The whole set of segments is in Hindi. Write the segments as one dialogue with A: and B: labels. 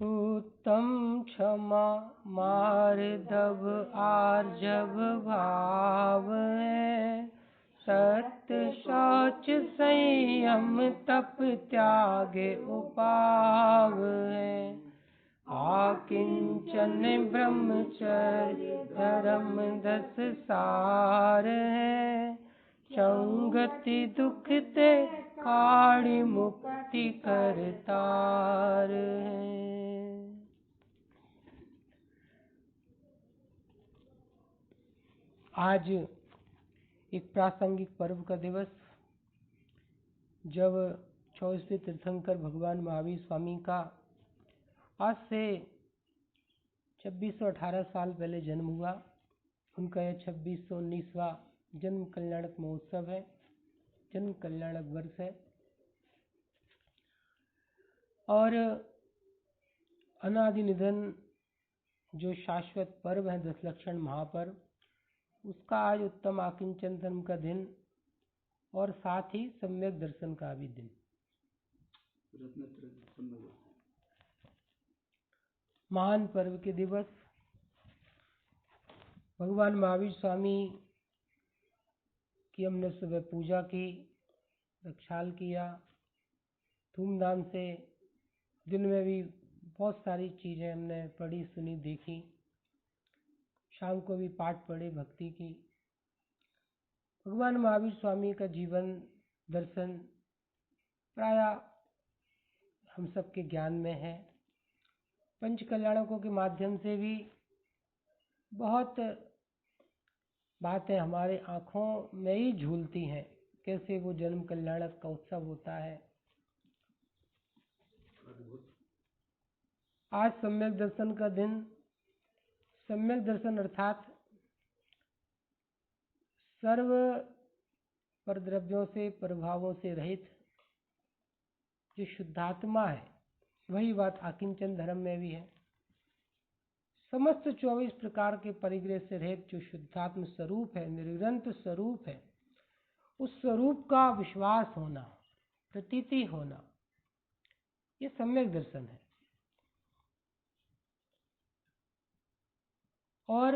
A: उत्तम क्षमा मार्दव आर्जव भाव है, सत्य शौच संयम तप त्याग उपाव है। आकिंचन ब्रह्मचर्य धर्म 10 सार है, संगति दुख ते काढ़ी मुक्ति करतार है। आज एक प्रासंगिक पर्व का दिवस, जब 24वें तीर्थंकर भगवान महावीर स्वामी का आज से 2618 साल पहले जन्म हुआ। उनका यह 2619वां जन्म कल्याणक महोत्सव है, जन्म कल्याणक वर्ष है। और अनादि निधन जो शाश्वत पर्व है 10 लक्षण महापर्व, उसका आज उत्तम आकिंचन धर्म का दिन और साथ ही सम्यक दर्शन का भी दिन। महान पर्व के दिवस भगवान महावीर स्वामी की हमने सुबह पूजा की, रक्षाल किया धूमधाम से। दिन में भी बहुत सारी चीजें हमने पढ़ी, सुनी, देखी। शाम को भी पाठ पढ़े भक्ति की। भगवान महावीर स्वामी का जीवन दर्शन प्राय हम सबके ज्ञान में है। पंच कल्याणकों के माध्यम से भी बहुत बातें हमारे आंखों में ही झूलती हैं। कैसे वो जन्म कल्याणक का उत्सव होता है। आज सम्यक दर्शन का दिन। सम्यक दर्शन अर्थात सर्व परद्रव्यों से, प्रभावों से रहित जो शुद्धात्मा है, वही बात आकिंचन धर्म में भी है। समस्त 24 प्रकार के परिग्रह से रहित जो शुद्धात्म स्वरूप है, निर्ग्रंथ स्वरूप है, उस स्वरूप का विश्वास होना, प्रतीति होना, ये सम्यक दर्शन है। और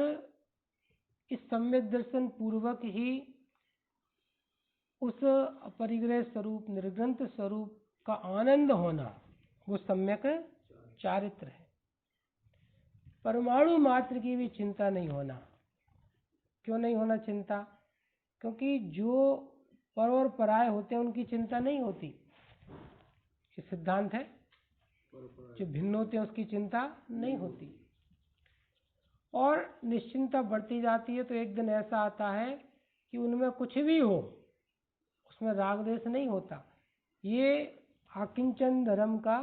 A: इस सम्यक दर्शन पूर्वक ही उस अपरिग्रह स्वरूप, निर्ग्रंथ स्वरूप का आनंद होना, वो सम्यक चारित्र है। परमाणु मात्र की भी चिंता नहीं होना। क्यों नहीं होना चिंता? क्योंकि जो पर और पराय होते हैं उनकी चिंता नहीं होती। ये सिद्धांत है। जो भिन्न होते हैं उसकी चिंता नहीं होती। और निश्चिंता बढ़ती जाती है तो एक दिन ऐसा आता है कि उनमें कुछ भी हो, उसमें राग द्वेष नहीं होता। ये आकिंचन धर्म का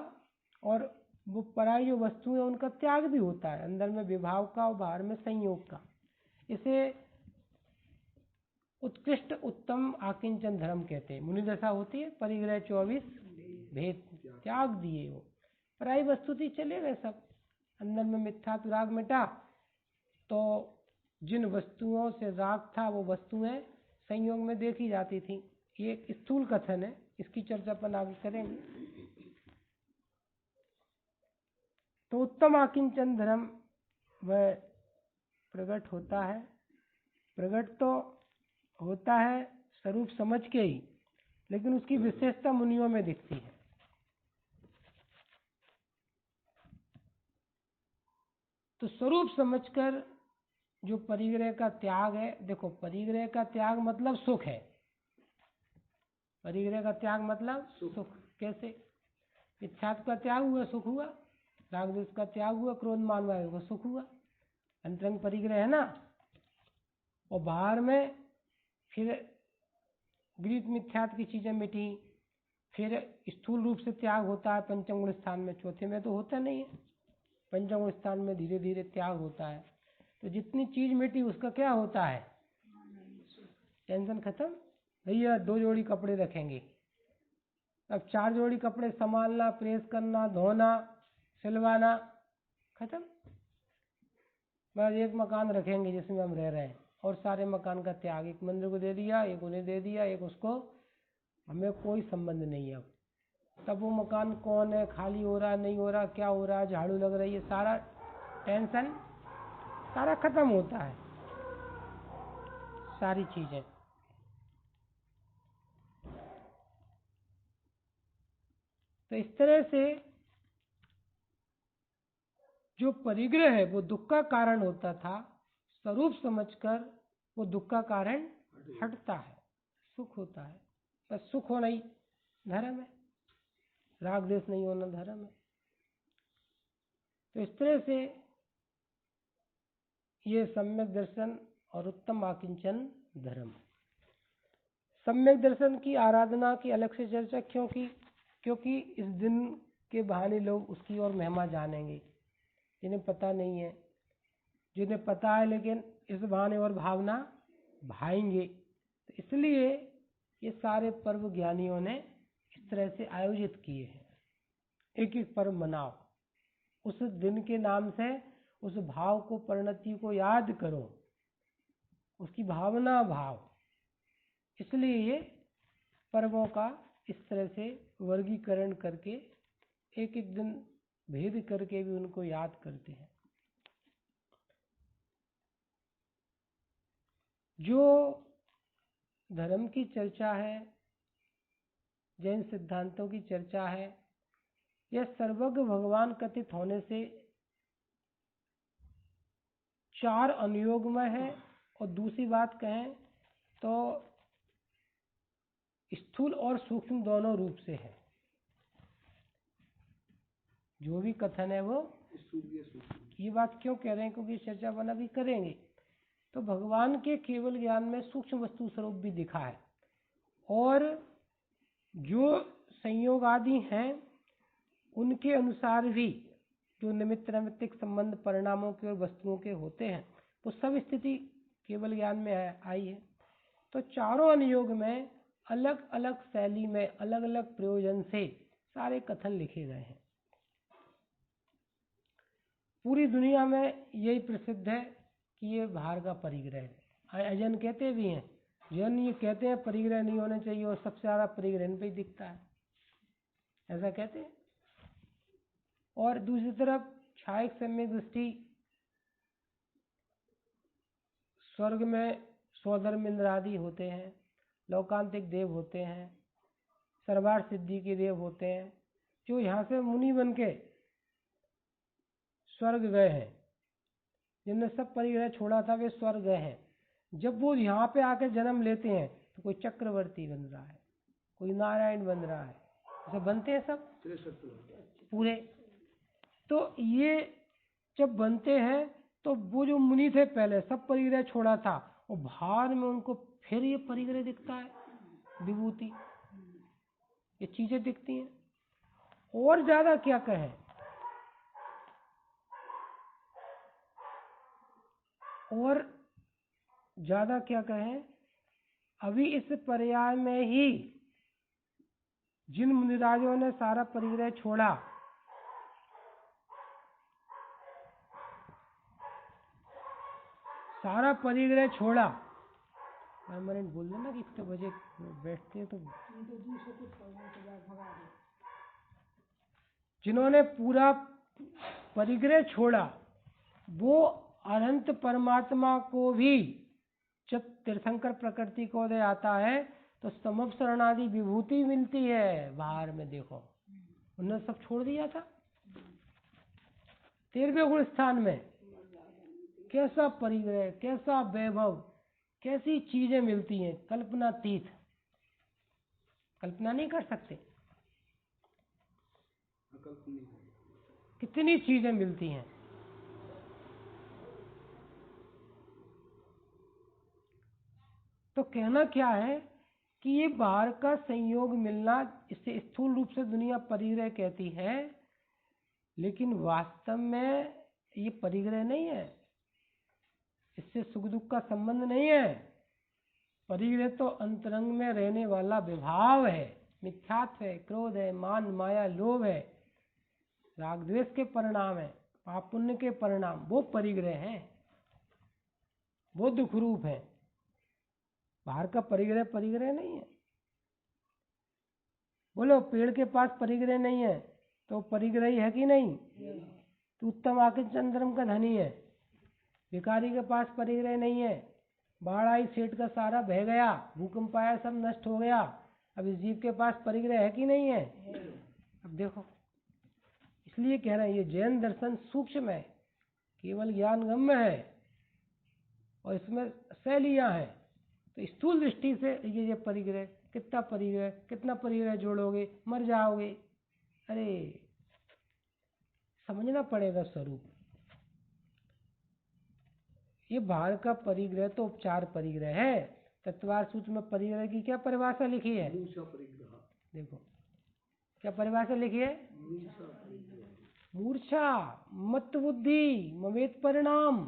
A: और वो पराई जो वस्तु है उनका त्याग भी होता है। अंदर में विभाव का और बाहर में संयोग का। इसे उत्कृष्ट उत्तम आकिंचन धर्म कहते हैं। मुनि दशा होती है, परिग्रह 24 भेद त्याग दिए। वो पराई वस्तु थी, चले गए सब। अंदर में मिथ्या राग मिटा तो जिन वस्तुओं से राग था वो वस्तुएं संयोग में देखी जाती थी। ये एक स्थूल कथन है, इसकी चर्चा अपन आगे करेंगे। तो उत्तम आकिंचन धर्म वह प्रकट होता है। प्रकट तो होता है स्वरूप समझ के ही, लेकिन उसकी विशेषता मुनियों में दिखती है। तो स्वरूप समझकर जो परिग्रह का त्याग है, देखो परिग्रह का त्याग मतलब सुख है। परिग्रह का त्याग मतलब सुख। कैसे? इच्छात्व का त्याग हुआ, सुख हुआ। राग द्वेष का त्याग हुआ, क्रोध मान वायु का सुख हुआ। अंतरंग परिग्रह है ना। और बाहर में फिर गृहीत मिथ्यात्व की चीजें मिटी। फिर स्थूल रूप से त्याग होता है पंचम गुण स्थान में। चौथे में तो होता नहीं है। पंचम गुण स्थान में धीरे धीरे त्याग होता है। तो जितनी चीज मिटी उसका क्या होता है? टेंशन खत्म। भैया 2 जोड़ी कपड़े रखेंगे, अब 4 जोड़ी कपड़े संभालना, प्रेस करना, धोना, सिलवाना, खत्म। बस एक मकान रखेंगे जिसमें हम रह रहे हैं और सारे मकान का त्याग। एक मंदिर को दे दिया, एक उन्हें दे दिया, एक उसको, हमें कोई संबंध नहीं है। अब तब वो मकान कौन है, खाली हो रहा नहीं हो रहा, क्या हो रहा है, झाड़ू लग रही है, सारा टेंशन सारा खत्म होता है, सारी चीजें। तो इस तरह से जो परिग्रह है वो दुख का कारण होता था, स्वरूप समझकर वो दुख का कारण हटता है, सुख होता है। बस सुख होना ही धर्म है, राग द्वेष नहीं होना धर्म है। तो इस तरह से ये सम्यक दर्शन और उत्तम आकिंचन धर्म। सम्यक दर्शन की आराधना की अलग से चर्चा क्यों की? क्योंकि इस दिन के बहाने लोग उसकी और महिमा जानेंगे, जिन्हें पता नहीं है, जिन्हें पता है लेकिन इस बहाने और भावना भाएंगे। तो इसलिए ये सारे पर्व ज्ञानियों ने इस तरह से आयोजित किए हैं। एक एक पर्व मनाओ, उस दिन के नाम से उस भाव को, परिणति को याद करो, उसकी भावना भाव। इसलिए ये पर्वों का इस तरह से वर्गीकरण करके एक एक दिन भेद करके भी उनको याद करते हैं। जो धर्म की चर्चा है, जैन सिद्धांतों की चर्चा है, यह सर्वज्ञ भगवान कथित होने से चार अनुयोग में है। और दूसरी बात कहें तो स्थूल और सूक्ष्म दोनों रूप से है। जो भी कथन है वो ये बात क्यों कह रहे हैं? क्योंकि चर्चा बना भी करेंगे। तो भगवान के केवल ज्ञान में सूक्ष्म वस्तु स्वरूप भी दिखा है, और जो संयोग आदि हैं उनके अनुसार भी जो निमित्त नैमित्तिक संबंध परिणामों के और वस्तुओं के होते हैं, वो सब स्थिति केवल ज्ञान में आई है। तो चारों अनुयोग में अलग अलग शैली में अलग अलग प्रयोजन से सारे कथन लिखे गए हैं। पूरी दुनिया में यही प्रसिद्ध है कि ये बाहर का परिग्रह है। अजन कहते भी हैं, जैन ये कहते हैं परिग्रह नहीं होने चाहिए, और सबसे ज्यादा परिग्रह इन पे ही दिखता है, ऐसा कहते हैं। और दूसरी तरफ छायक सम्यक दृष्टि, स्वर्ग में स्वधर्म इंद्र आदि होते हैं, लोकांतिक देव होते हैं, सर्वार्थ सिद्धि के देव होते हैं, जो यहाँ से मुनि बन के स्वर्ग गए हैं, जिनने सब परिग्रह छोड़ा था वे स्वर्ग गए हैं। जब वो यहाँ पे आकर जन्म लेते हैं तो कोई चक्रवर्ती बन रहा है, कोई नारायण बन रहा है, ऐसे बनते हैं सब पूरे। तो ये जब बनते हैं तो वो जो मुनि थे पहले सब परिग्रह छोड़ा था, और भार में उनको फिर ये परिग्रह दिखता है, विभूति, ये चीजें दिखती हैं। और ज्यादा क्या कहें, और ज्यादा क्या कहें, अभी इस पर्याय में ही जिन मुनिराजों ने सारा परिग्रह छोड़ा, सारा परिग्रह छोड़ा, परमानेंट बोल देना कि इतने बजे बैठते हैं तो जिन्होंने पूरा परिग्रह छोड़ा, वो अनंत परमात्मा को भी जब तीर्थंकर प्रकृति को उदय आता है तो समपसरणादि विभूति मिलती है। बाहर में देखो उन्होंने सब छोड़ दिया था 13वें गुण स्थान में। कैसा परिग्रह, कैसा वैभव, कैसी चीजें मिलती हैं, कल्पनातीत, कल्पना नहीं कर सकते कितनी चीजें मिलती हैं। तो कहना क्या है कि ये बाहर का संयोग मिलना, इससे स्थूल रूप से दुनिया परिग्रह कहती है, लेकिन वास्तव में ये परिग्रह नहीं है, इससे सुख दुख का संबंध नहीं है। परिग्रह तो अंतरंग में रहने वाला विभाव है, मिथ्यात्व है, क्रोध है, मान माया लोभ है, राग द्वेष के परिणाम है, पाप पुण्य के परिणाम, वो परिग्रह है, वो दुख रूप है। बाहर का परिग्रह परिग्रह नहीं है। बोलो, पेड़ के पास परिग्रह नहीं है तो परिग्रही है कि नहीं? तो उत्तम आके चंद्रम का धनी है। भिखारी के पास परिग्रह नहीं है, बाढ़ आई, सेठ का सारा बह गया, भूकंप आया, सब नष्ट हो गया। अब इस जीव के पास परिग्रह है कि नहीं है? अब देखो, इसलिए कह रहे हैं ये जैन दर्शन सूक्ष्म है, केवल ज्ञान गम्य है और इसमें शैलियां हैं। तो स्थूल दृष्टि से ये परिग्रह, कितना परिग्रह जोड़ोगे, मर जाओगे। अरे समझना पड़ेगा स्वरूप। ये बाहर का परिग्रह तो उपचार परिग्रह है। तत्वार सूत्र में परिग्रह की क्या परिभाषा लिखी है? देखो क्या परिभाषा लिखी है? मूर्छा, मत बुद्धि, ममेत परिणाम,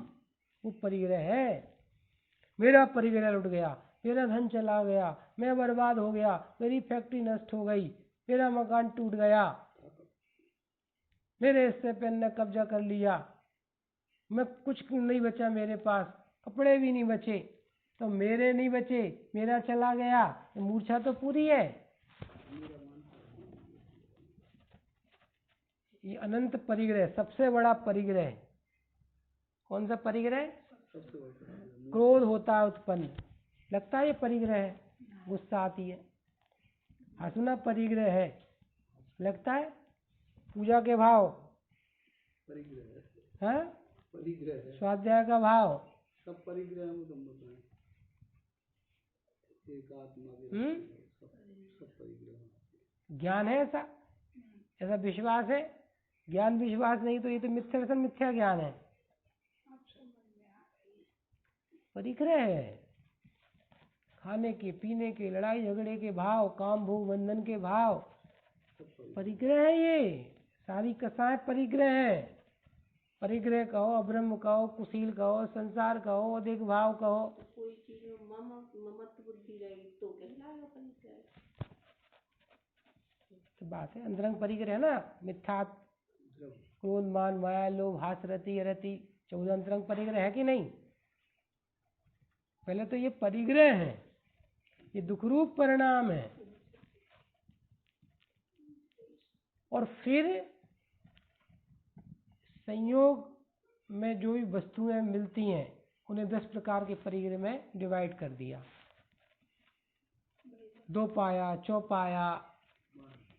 A: वो परिग्रह है। मेरा परिग्रह लुट गया, मेरा धन चला गया, मैं बर्बाद हो गया, मेरी फैक्ट्री नष्ट हो गई, मेरा मकान टूट गया, मेरे हिस्से पे ने कब्जा कर लिया, मैं कुछ नहीं बचा मेरे पास, कपड़े भी नहीं बचे। तो मेरे नहीं बचे, मेरा चला गया, तो मूर्छा तो पूरी है। ये अनंत परिग्रह, सबसे बड़ा परिग्रह। कौन सा परिग्रह? क्रोध होता है उत्पन्न, लगता है ये परिग्रह है, गुस्सा आती है। हंसना परिग्रह है, लगता है पूजा के भाव, हाँ, स्वाध्याय का भाव,
B: सब परिग्रह में तुम बताएं। एक आत्मा सब परिग्रह।
A: ज्ञान है ऐसा, ऐसा विश्वास है। ज्ञान विश्वास नहीं तो ये तो मिथ्या दर्शन, मिथ्या ज्ञान है। परिग्रह है, खाने के, पीने के, लड़ाई झगड़े के भाव, काम भोग बंधन के भाव, परिग्रह है। ये सारी कसाएं परिग्रह है। परिग्रह कहो, अब्रह्म कहो, कुशील कहो, संसार कहो, अधिक भाव कहो।
C: कोई चीज में ममत्व बुद्धि रहेगी तो कहलाएगा परिग्रह।
A: तो बात है अंतरंग परिग्रह है ना, मिथ्या, क्रोध, मान, माया, लोभ, हास, रति, अरति, 14 अंतरंग परिग्रह है कि नहीं? पहले तो ये परिग्रह है, ये दुखरूप परिणाम है। और फिर संयोग में जो भी वस्तुएं मिलती हैं उन्हें 10 प्रकार के परिग्रह में डिवाइड कर दिया। 2 पाया, चौपाया,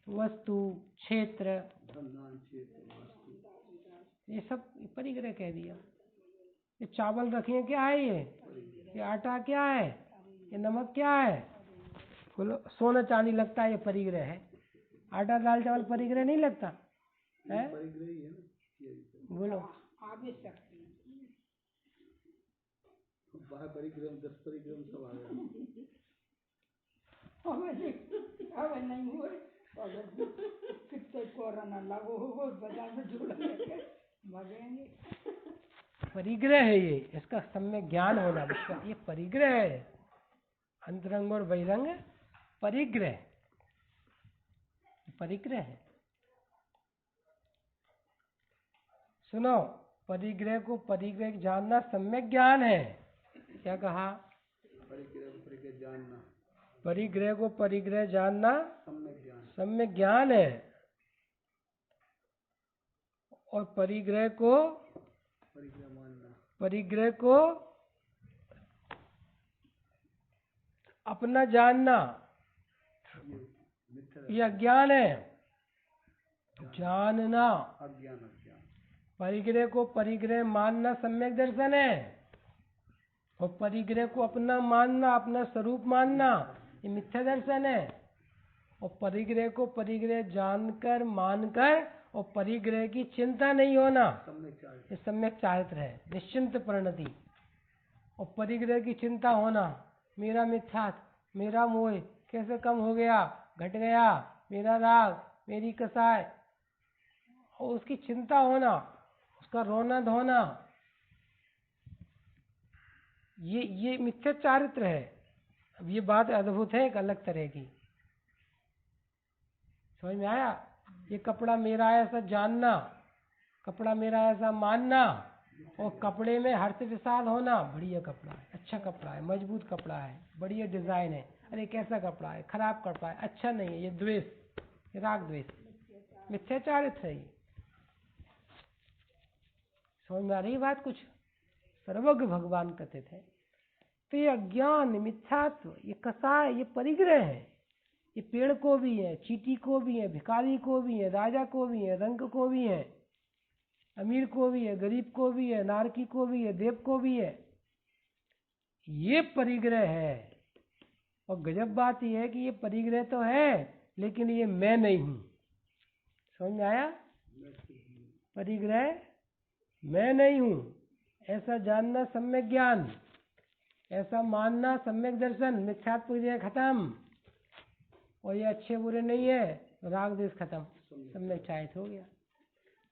A: वस्तु, क्षेत्र, ये सब परिग्रह कह दिया। ये चावल रखे क्या है? ये आटा क्या है? ये नमक क्या है? बोलो, सोना चांदी लगता है ये परिग्रह है। आटा दाल चावल परिग्रह नहीं लगता है? बोलो,
B: परिग्रह 10 परिग्रह सब आ गया।
D: नहीं हुए कितने कोरोना लागू हो बाजार में झूला लेके भागेंगे।
A: परिग्रह है ये, इसका सम्यक ज्ञान होना विश्वास, ये परिग्रह है। अंतरंग और बहिरंग परिग्रह, परिग्रह है। सुनो, परिग्रह को परिग्रह जानना सम्यक ज्ञान है। क्या कहा?
B: परिग्रह जानना,
A: परिग्रह को परिग्रह जानना सम्यक ज्ञान है। और परिग्रह को अपना जानना ये अज्ञान है। जानना, परिग्रह को परिग्रह मानना सम्यक दर्शन है। और परिग्रह को अपना मानना, अपना स्वरूप मानना, ये मिथ्या दर्शन है। और परिग्रह को परिग्रह जानकर, मानकर और परिग्रह की चिंता नहीं होना, ये सम्यक चारित्र है, निश्चिंत परिणति। और परिग्रह की चिंता होना, मेरा मिथ्यात्व, मेरा मोह कैसे कम हो गया, घट गया, मेरा राग, मेरी कसाय, और उसकी चिंता होना, उसका रोना धोना, ये मिथ्या चारित्र है। अब ये बात अद्भुत है, एक अलग तरह की। समझ में आया? ये कपड़ा मेरा है ऐसा जानना, कपड़ा मेरा है ऐसा मानना, और कपड़े में हर्ष विषाद होना, बढ़िया कपड़ा है, अच्छा कपड़ा है, मजबूत कपड़ा है, बढ़िया डिजाइन है, अरे कैसा कपड़ा है, खराब कपड़ा है, अच्छा नहीं है, ये द्वेष। राग द्वेष, मिथ्याचारित है ये। समझ में आ रही बात कुछ? सर्वज्ञ भगवान कहते थे। तो ये अज्ञान, मिथ्यात्व, ये कसाय, ये परिग्रह है। ये पेड़ को भी है, चींटी को भी है, भिखारी को भी है, राजा को भी है, रंक को भी है, अमीर को भी है, गरीब को भी है, नारकी को भी है, देव को भी है। ये परिग्रह है। और गजब बात यह है कि ये परिग्रह तो है, लेकिन ये मैं नहीं हूं। समझ में आया? परिग्रह मैं नहीं हूं, ऐसा जानना सम्यक ज्ञान, ऐसा मानना सम्यक दर्शन। मिथ्यात्व परिग्रह खत्म। और ये अच्छे बुरे नहीं है, राग द्वेष खत्म, सम्यक छायित हो गया।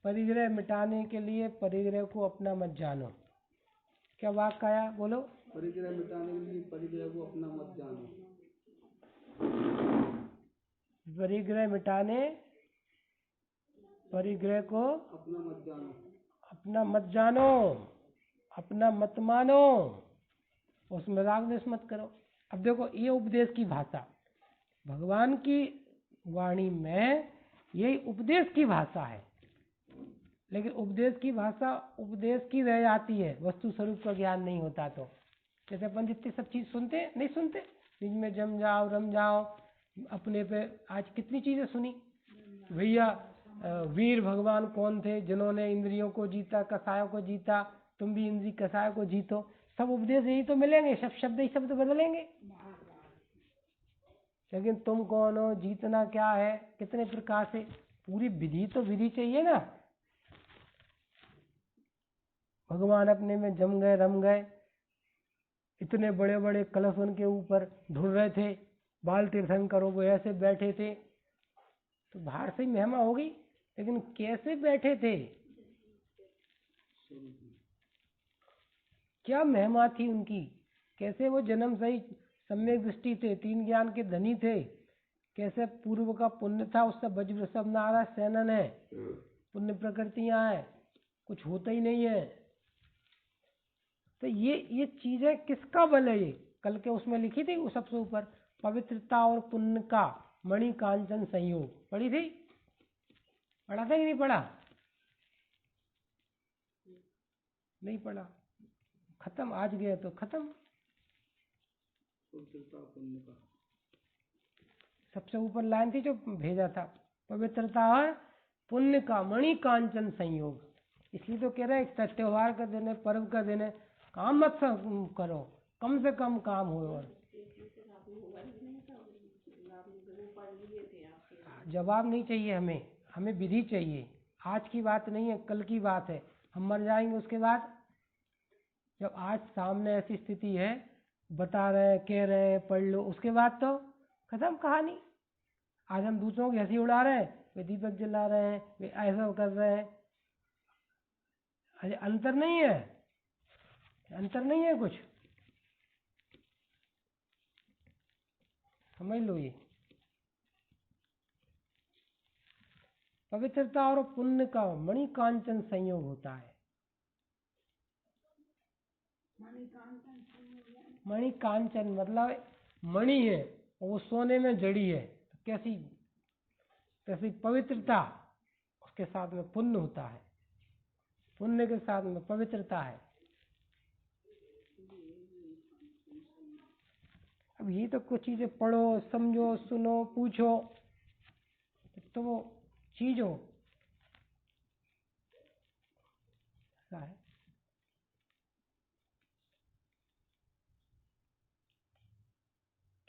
A: परिग्रह मिटाने के लिए परिग्रह को अपना मत जानो। क्या वाक्य आया? बोलो।
B: परिग्रह मिटाने के लिए परिग्रह को अपना मत जानो।
A: परिग्रह मिटाने, परिग्रह को
B: अपना मत जानो।
A: अपना मत जानो, अपना मत मानो, उसमें राग द्वेष मत करो। अब देखो, ये उपदेश की भाषा, भगवान की वाणी में यही उपदेश की भाषा है। लेकिन उपदेश की भाषा उपदेश की रह जाती है, वस्तु स्वरूप का ज्ञान नहीं होता। तो जैसे अपन जितनी सब चीज सुनते नहीं सुनते, बीच में जम जाओ रम जाओ, अपने पे आज कितनी चीजें सुनी भैया। वीर भगवान कौन थे? जिन्होंने इंद्रियों को जीता, कसायों को जीता। तुम भी इंद्रिय कसायों को जीतो। सब उपदेश यही तो मिलेंगे, सब शब्द ही शब्द बदलेंगे। लेकिन तुम कौन हो, जीतना क्या है, कितने प्रकार से, पूरी विधि तो विधि चाहिए ना। भगवान अपने में जम गए, रम गए। इतने बड़े बड़े कलश उनके ऊपर ढुल रहे थे, बाल तीर्थंकरों वो ऐसे बैठे थे। तो बाहर से ही महिमा होगी, लेकिन कैसे बैठे थे, क्या महिमा थी उनकी, कैसे वो जन्म से ही सम्यक दृष्टि थे, तीन ज्ञान के धनी थे, कैसे पूर्व का पुण्य था, उससे वज्र सब नारा सेनन है, पुण्य प्रकृतियां है, कुछ होता ही नहीं है। तो ये चीजें किसका बल है? ये कल के उसमें लिखी थी, वो सबसे ऊपर पवित्रता और पुण्य का मणि कांचन संयोग पढ़ी थी, पढ़ा था कि नहीं पढ़ा? नहीं पढ़ा, खत्म, आज गए तो खत्म। सबसे ऊपर लाइन थी जो भेजा था, पवित्रता और पुण्य का मणि कांचन संयोग। इसलिए तो कह रहे हैं त्योहार का दिन है, पर्व का दिन है, काम मत करो, कम से कम काम हो। और जवाब नहीं चाहिए हमें, हमें विधि चाहिए। आज की बात नहीं है, कल की बात है। हम मर जाएंगे उसके बाद। जब आज सामने ऐसी स्थिति है, बता रहे हैं, कह रहे हैं, पढ़ लो, उसके बाद तो खत्म कहानी। आज हम दूसरों की हंसी उड़ा रहे हैं, वे दीपक जला रहे हैं, वे ऐसा कर रहे हैं। अरे अंतर नहीं है, अंतर नहीं है कुछ, समझ लो। ये पवित्रता और पुण्य का मणि कांचन संयोग होता है। मणि कांचन मतलब मणि है और वो सोने में जड़ी है, तो कैसी पवित्रता, उसके साथ में पुण्य होता है, पुण्य के साथ में पवित्रता है। अब ये तो कुछ चीजें पढ़ो, समझो, सुनो, पूछो, तो वो चीज हो है।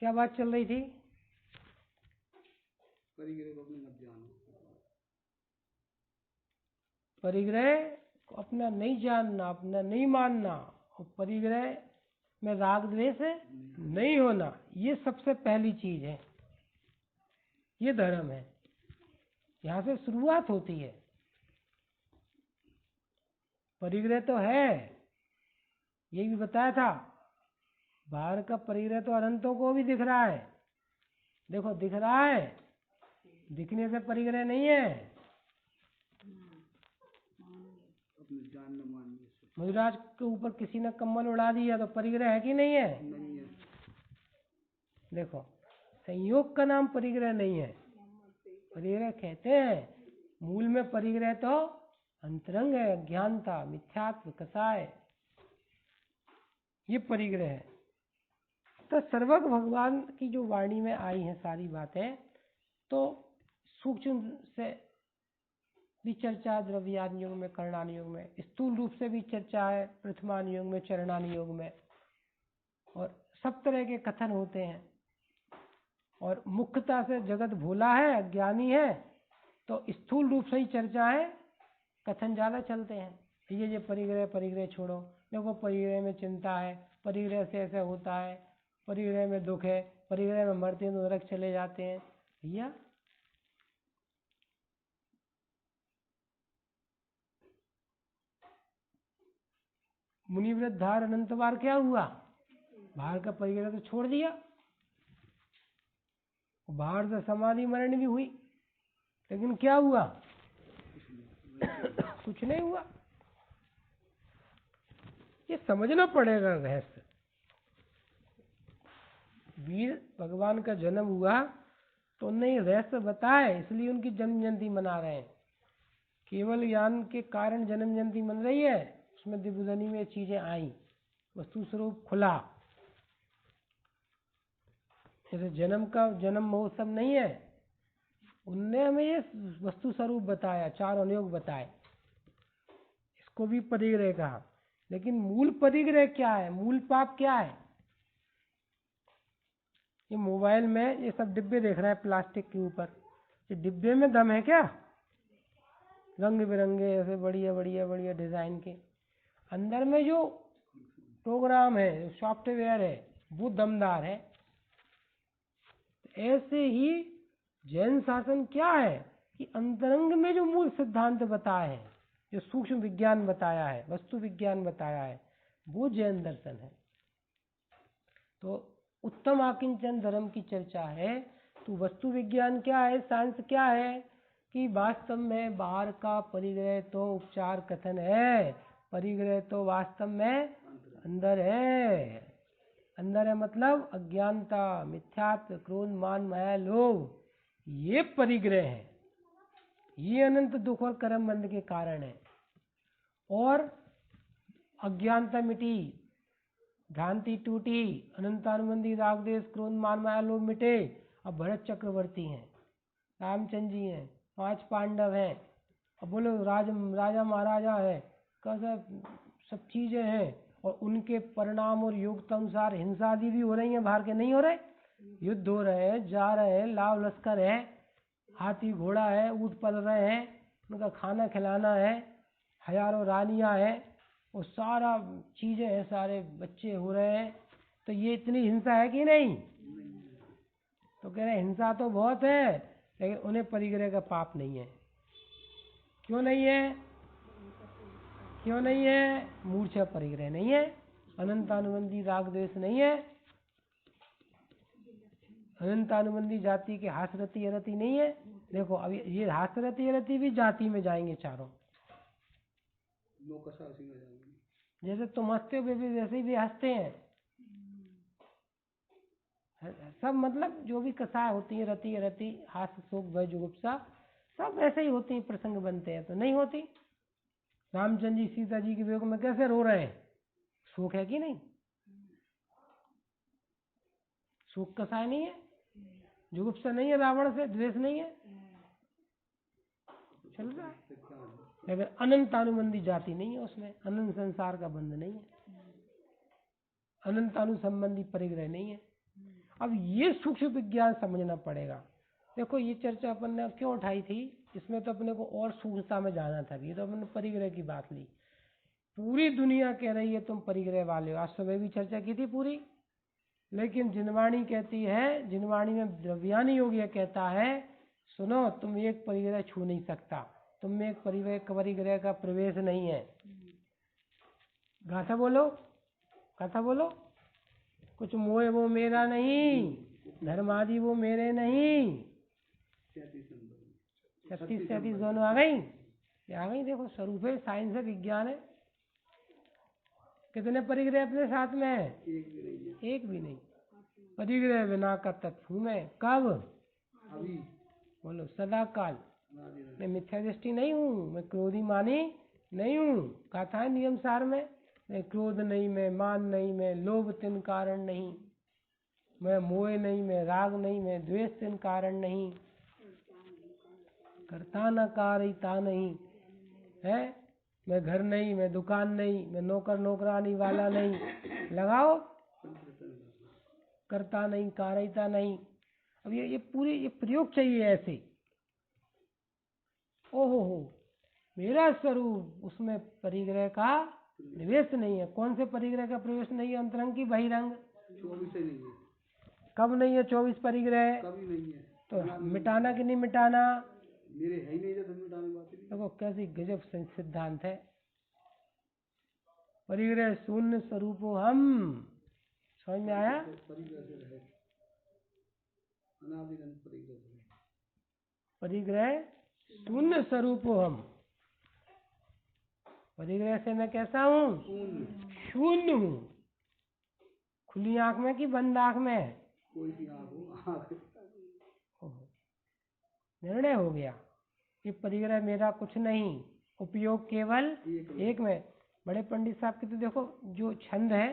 A: क्या बात चल रही थी?
B: परिग्रह को अपना मत जानो।
A: परिग्रह को अपना नहीं जानना, अपना नहीं मानना, और परिग्रह में राग द्वेष नहीं होना, ये सबसे पहली चीज है। ये धर्म है, यहाँ से शुरुआत होती है। परिग्रह तो है, ये भी बताया था, बाहर का परिग्रह तो अनंतों को भी दिख रहा है। देखो दिख रहा है, दिखने से परिग्रह नहीं है।
B: अपने जानना मानने से।
A: मुजराज के ऊपर किसी ने कम्बल उड़ा दिया तो परिग्रह है कि नहीं है?
B: नहीं है।
A: देखो, संयोग का नाम परिग्रह नहीं है। परिग्रह कहते हैं। मूल में परिग्रह तो अंतरंग है, अज्ञानता, मिथ्यात्व, कसाय, ये परिग्रह है। तो सर्वज्ञ भगवान की जो वाणी में आई हैं सारी बातें, तो सूक्ष्म से भी चर्चा द्रव्यान योग में, करणान योग में, स्थूल रूप से भी चर्चा है प्रथमान योग में, चरणान योग में, और सब तरह के कथन होते हैं। और मुख्यता से जगत भोला है, अज्ञानी है, तो स्थूल रूप से ही चर्चा है, कथन ज्यादा चलते हैं। ये परिग्रह, परिग्रह छोड़ो, देखो परिग्रह में चिंता है, परिग्रह से ऐसा होता है, परिग्रह में दुख है, परिग्रह में मरते हैं तो नरक चले जाते हैं। भैया मुनिव्रत धार अनंत बार क्या हुआ? बाहर का परिग्रह तो छोड़ दिया, बाहर से समाधि मरण भी हुई, लेकिन क्या हुआ? कुछ नहीं हुआ। ये समझना पड़ेगा रहस्य। वीर भगवान का जन्म हुआ तो उन्हें रहस्य बताए, इसलिए उनकी जन्म जयंती मना रहे हैं। केवल ज्ञान के कारण जन्म जयंती मन रही है, उसमें दिव्यधनी में चीजें आई, वस्तु स्वरूप खुला। जैसे जन्म महोत्सव नहीं है, उनने हमें ये वस्तु स्वरूप बताया, चार अनुयोग बताए, इसको भी परिग्रह कहा। लेकिन मूल परिग्रह क्या है, मूल पाप क्या है? ये मोबाइल में ये सब डिब्बे देख रहा है प्लास्टिक के ऊपर, ये डिब्बे में दम है क्या? रंग बिरंगे ऐसे बढ़िया बढ़िया बढ़िया डिजाइन के, अंदर में जो प्रोग्राम है, सॉफ्टवेयर है, वो दमदार है। ऐसे ही जैन शासन क्या है कि अंतरंग में जो मूल सिद्धांत बताए हैं, जो सूक्ष्म विज्ञान बताया है, वस्तु विज्ञान बताया है, वो जैन दर्शन है। तो उत्तम आकिंचन धर्म की चर्चा है। तो वस्तु विज्ञान क्या है, साइंस क्या है कि वास्तव में बाहर का परिग्रह तो उपचार कथन है, परिग्रह तो वास्तव में अंदर है। अंदर है मतलब अज्ञानता, मिथ्यात्व, क्रोध, मान, माया, लोभ, ये परिग्रह है। ये अनंत दुख और कर्म बंध के कारण है। और अज्ञानता मिटी, भ्रांति टूटी, अनंतानुबंधी राग देश, क्रोध, मान, माया, लोभ मिटे। अब भरत चक्रवर्ती हैं, रामचंद्र जी हैं, 5 पांडव हैं, अब बोलो राजा महाराजा है, कैसा सब चीजें हैं, और उनके परिणाम और योग अनुसार हिंसा आदि भी हो रही है, बाहर के नहीं हो रहे, युद्ध हो रहे हैं, जा रहे हैं, लाव लश्कर है, हाथी घोड़ा है, ऊंट पल रहे हैं, उनका खाना खिलाना है, हजारों रानियां हैं, वो सारा चीजें हैं, सारे बच्चे हो रहे हैं। तो ये इतनी हिंसा है कि नहीं? तो कह रहे हिंसा तो बहुत है, लेकिन उन्हें परिग्रह का पाप नहीं है। क्यों नहीं है? क्यों नहीं है? मूर्छा परिग्रह नहीं है, अनंतानुबंधी राग द्वेष नहीं है, अनंतानुबंधी जाति के हास्यरति अरति नहीं है। देखो अब ये हास्यरति अरति भी जाति में जाएंगे चारों, जैसे तुम हंसते हो वे भी वैसे ही भी हंसते हैं। सब मतलब जो भी कसाय होती है, रति अरति, हास्य, शोक, भय, जुगुप्सा, सब ऐसे ही होती हैं, प्रसंग बनते हैं। तो नहीं होती। रामचंद्र जी सीता जी के वियोग में कैसे रो रहे हैं? शोक है कि नहीं? शोक कसाय नहीं है, जुगुप्सा नहीं है, रावण से द्वेष नहीं है, चल रहा है। लेकिन अनंत अनुबंधी जाति नहीं है उसमें, अनंत संसार का बंध नहीं है, अनंत अनुसंबंधी परिग्रह नहीं है। अब ये सूक्ष्म विज्ञान समझना पड़ेगा। देखो ये चर्चा अपन ने क्यों उठाई थी, इसमें तो अपने को और सूक्ष्मता में जाना था। ये तो अपने परिग्रह की बात ली, पूरी दुनिया कह रही है तुम परिग्रह वाले हो, आज सुबह भी चर्चा की थी पूरी। लेकिन जिनवाणी कहती है, जिनवाणी में द्रव्यानी योग ये कहता है, सुनो तुम एक परिग्रह छू नहीं सकता, तुम में एक परिग्रह का प्रवेश नहीं है। गाथा बोलो, गाथा बोलो, कुछ मोह वो मेरा नहीं, धर्म आदि वो मेरे नहीं। 36 दोनों आ गई, आ गई। देखो स्वरूप है, साइंस है, विज्ञान है। कितने परिग्रह अपने साथ में है? एक भी नहीं। परिग्रह बिना का तत्व में कब? बोलो सदा काल।
B: अनादि रहित।
A: मैं मिथ्या दृष्टि नहीं हूँ, मैं क्रोधी मानी नहीं हूँ। कहा था नियम सार में, मैं क्रोध नहीं, मैं मान नहीं, मैं लोभ तिन कारण नहीं, मैं मोह नहीं, मैं राग नहीं, मैं द्वेष तिन कारण नहीं, करता न कारिता नहीं है, मैं घर नहीं, मैं दुकान नहीं, मैं नौकर नौकरानी वाला नहीं। लगाओ, करता नहीं, कारिता नहीं। अब ये पूरे ये प्रयोग चाहिए ऐसे। ओहो हो, मेरा स्वरूप, उसमें परिग्रह का निवेश नहीं है। कौन से परिग्रह का प्रवेश नहीं है? अंतरंग की बहिरंग।
B: 24 ही नहीं है,
A: कब नहीं है 24 परिग्रह?
B: कभी नहीं है।
A: तो मिटाना कि नहीं मिटाना?
B: मेरे है ही नहीं, जब मिटाने बात ही नहीं।
A: देखो कैसी गजब सिद्धांत है। परिग्रह शून्य स्वरूपो हम। समझ में आया?
B: परिग्रह से रहे, अनादि रहित परिग्रह से रहे।
A: परिग्रह शून्य स्वरूपो हम। परिग्रह से मैं कैसा हूँ? शून्य हूँ। खुली आंख में कि बंद आंख में?
B: कोई भी आँख हो, आँख
A: ओहो, निर्णय हो गया कि परिग्रह मेरा कुछ नहीं, उपयोग केवल एक में। बड़े पंडित साहब के तो देखो जो छंद है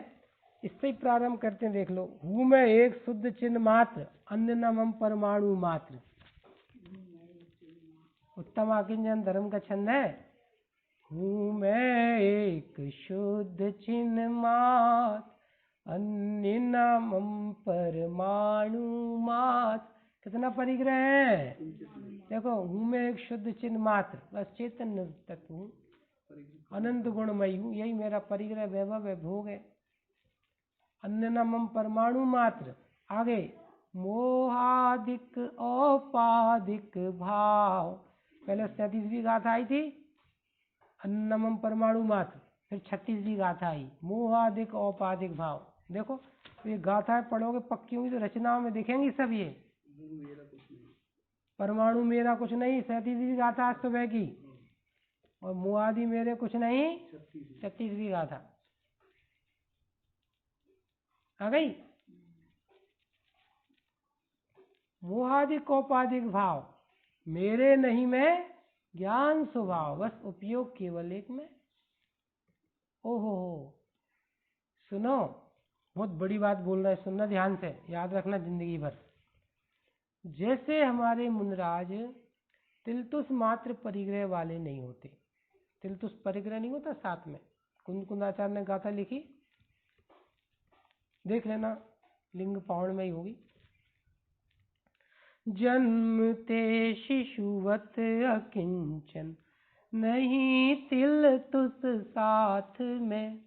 A: इससे ही प्रारंभ करते हैं, देख लो। हूँ मैं एक शुद्ध चिन्ह मात्र, अन्य न मम परमाणु मात्र। उत्तम आकिंचन धर्म का छंद है। हूँ मैं एक शुद्ध चिन्ह मात्र, अन्य न मम परमाणु मात्र। कितना परिग्रह है? देखो, हूँ मैं एक शुद्ध चिन्ह मात्र, बस चैतन्य तत्व हूँ, अनंत गुणमयी हूँ, यही मेरा परिग्रह वैभव है, भोग है। अन्य न मम परमाणु मात्र। आगे, मोहादिक औपाधिक भाव। पहले 37वीं गाथा आई थी, अन्य न मम परमाणु मात्र। फिर 36वीं गाथा आई, मोहादिक औपाधिक भाव। देखो ये गाथाएं पढ़ोगे पक्की होंगी तो रचनाओं में दिखेंगी सब ये।
B: मेरा कुछ नहीं,
A: परमाणु मेरा कुछ नहीं, 37वीं गाथा आज सुबह की। और मुआदि मेरे कुछ नहीं, 36वीं गाथा आ गई। मोहादिक औपाधिक भाव, मेरे नहीं में ज्ञान स्वभाव, बस उपयोग केवल एक में। ओहो हो, सुनो, बहुत बड़ी बात बोल रहा है, सुनना ध्यान से, याद रखना जिंदगी भर। जैसे हमारे मुनिराज तिलतुष मात्र परिग्रह वाले नहीं होते। तिलतुष परिग्रह नहीं होता साथ में। कुंद कुंदाचार्य ने गाथा लिखी, देख लेना, लिंग पावण में ही होगी। जन्मते शिशुवत अकिंचन, नहीं तिलतुष साथ में,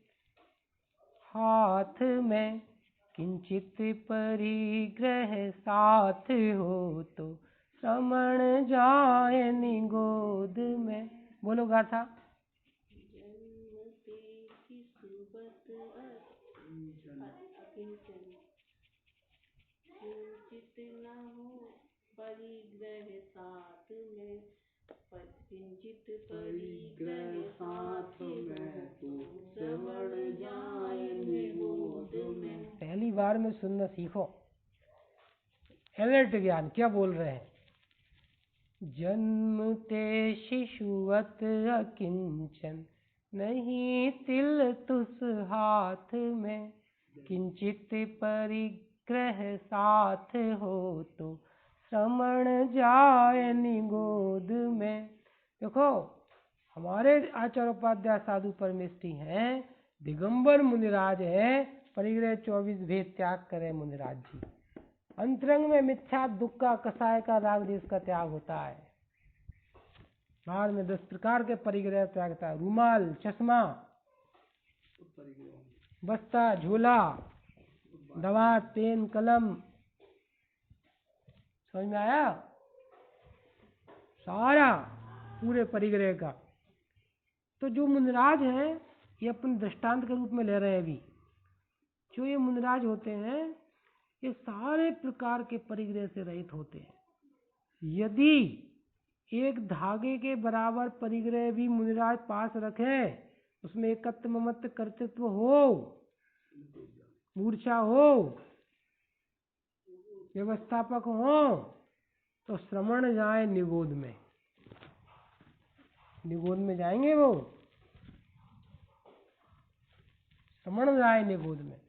A: हाथ में किंचित परिग्रह साथ हो तो श्रमण जाए निगोद में। बोलो गाथा।
C: जन्मते शिशुवत अकिंचन, किंचित न हो परिग्रह साथ में, किंचित परिग्रह साथ में, तो श्रवण जाए निगोद में।
A: पहली बार में सुनना सीखो। अलर्ट ज्ञान क्या बोल रहे हैं? जन्मते शिशुवत अकिंचन, नहीं तिलतुष हाथ में, किंचित परिग्रह साथ हो तो श्रमण जाए निगोद में। देखो, हमारे आचार्य उपाध्याय साधु परमेष्ठी हैं, दिगंबर मुनिराज है, परिग्रह 24 भेद त्याग करे मुनिराज जी। अंतरंग में मिथ्या दुख का, कसाय का, राग देश का त्याग होता है। बाद में 10 प्रकार के परिग्रह त्यागता है। रूमाल, चश्मा, बस्ता, झोला, दवा, पेन, कलम। समझ में आया? सारा पूरे परिग्रह का। तो जो मुनिराज हैं ये अपन दृष्टांत के रूप में ले रहे हैं अभी। जो ये मुनिराज होते हैं ये सारे प्रकार के परिग्रह से रहित होते हैं। यदि एक धागे के बराबर परिग्रह भी मुनिराज पास रखे, उसमें एकत्व ममत्व कर्तृत्व हो, मूर्छा हो, व्यवस्थापक हो, तो श्रवण जाए निगोद में, निगोद में जाएंगे वो, श्रवण जाए निगोद में,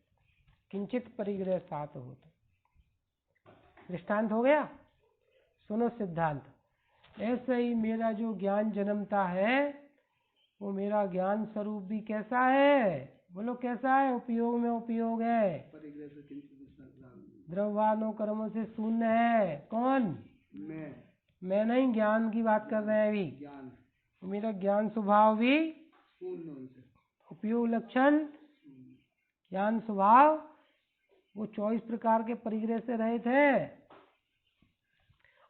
A: किंचित परिग्रह सात हो। दृष्टांत हो गया। सुनो सिद्धांत। ऐसे ही मेरा जो ज्ञान जन्मता है वो मेरा ज्ञान स्वरूप भी कैसा है? बोलो कैसा है? उपयोग में उपयोग है,
B: परिग्रह से किंचित
A: द्रव्यानो कर्मों से शून्य है। कौन? मैं नहीं, ज्ञान की बात कर रहे हैं अभी।
B: ज्ञान
A: मेरा ज्ञान स्वभाव भी
B: शून्य उनसे
A: उपयोग लक्षण ज्ञान स्वभाव वो 24 प्रकार के परिग्रह से रहित है।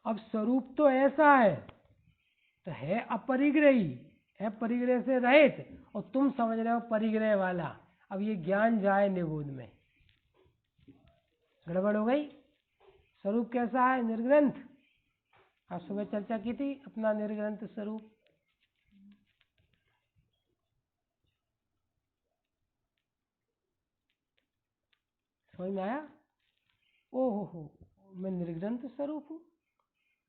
A: अब स्वरूप तो ऐसा है, तो है अपरिग्रही, है परिग्रह से रहित, और तुम समझ रहे हो परिग्रह वाला। अब ये ज्ञान जाए निगोद में, गड़बड़ हो गई। स्वरूप कैसा है? निर्ग्रंथ। आज सुबह चर्चा की थी अपना निर्ग्रंथ स्वरूप। समझ में आया? ओहो हो, मैं निर्ग्रंथ स्वरूप हूँ।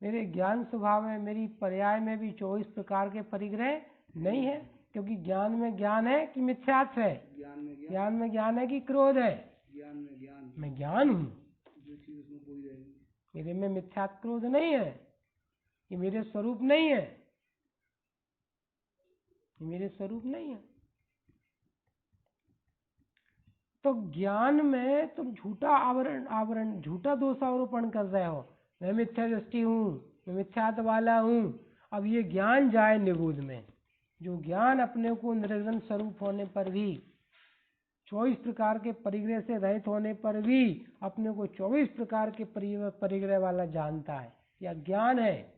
A: मेरे ज्ञान स्वभाव में, मेरी पर्याय में भी 24 प्रकार के परिग्रह नहीं है, क्योंकि ज्ञान में ज्ञान है कि मिथ्यात्व है? ज्ञान में ज्ञान है कि क्रोध है?
B: ज्ञान में ज्ञान,
A: मैं ज्ञान हूँ,
B: जो चीज उसमें पूरी रहेगी।
A: मेरे में मिथ्यात्व क्रोध नहीं है, ये मेरे स्वरूप नहीं है, ये मेरे स्वरूप नहीं है। तो ज्ञान में तुम झूठा आवरण झूठा दोषारोपण कर रहे हो। मैं मिथ्या दृष्टि हूँ, मैं मिथ्यात्व वाला हूँ। अब ये ज्ञान जाए निगूढ़ में, जो ज्ञान अपने को निर्ग्रंथ स्वरूप होने पर भी, 24 प्रकार के परिग्रह से रहित होने पर भी अपने को 24 प्रकार के परिग्रह वाला जानता है, या ज्ञान है,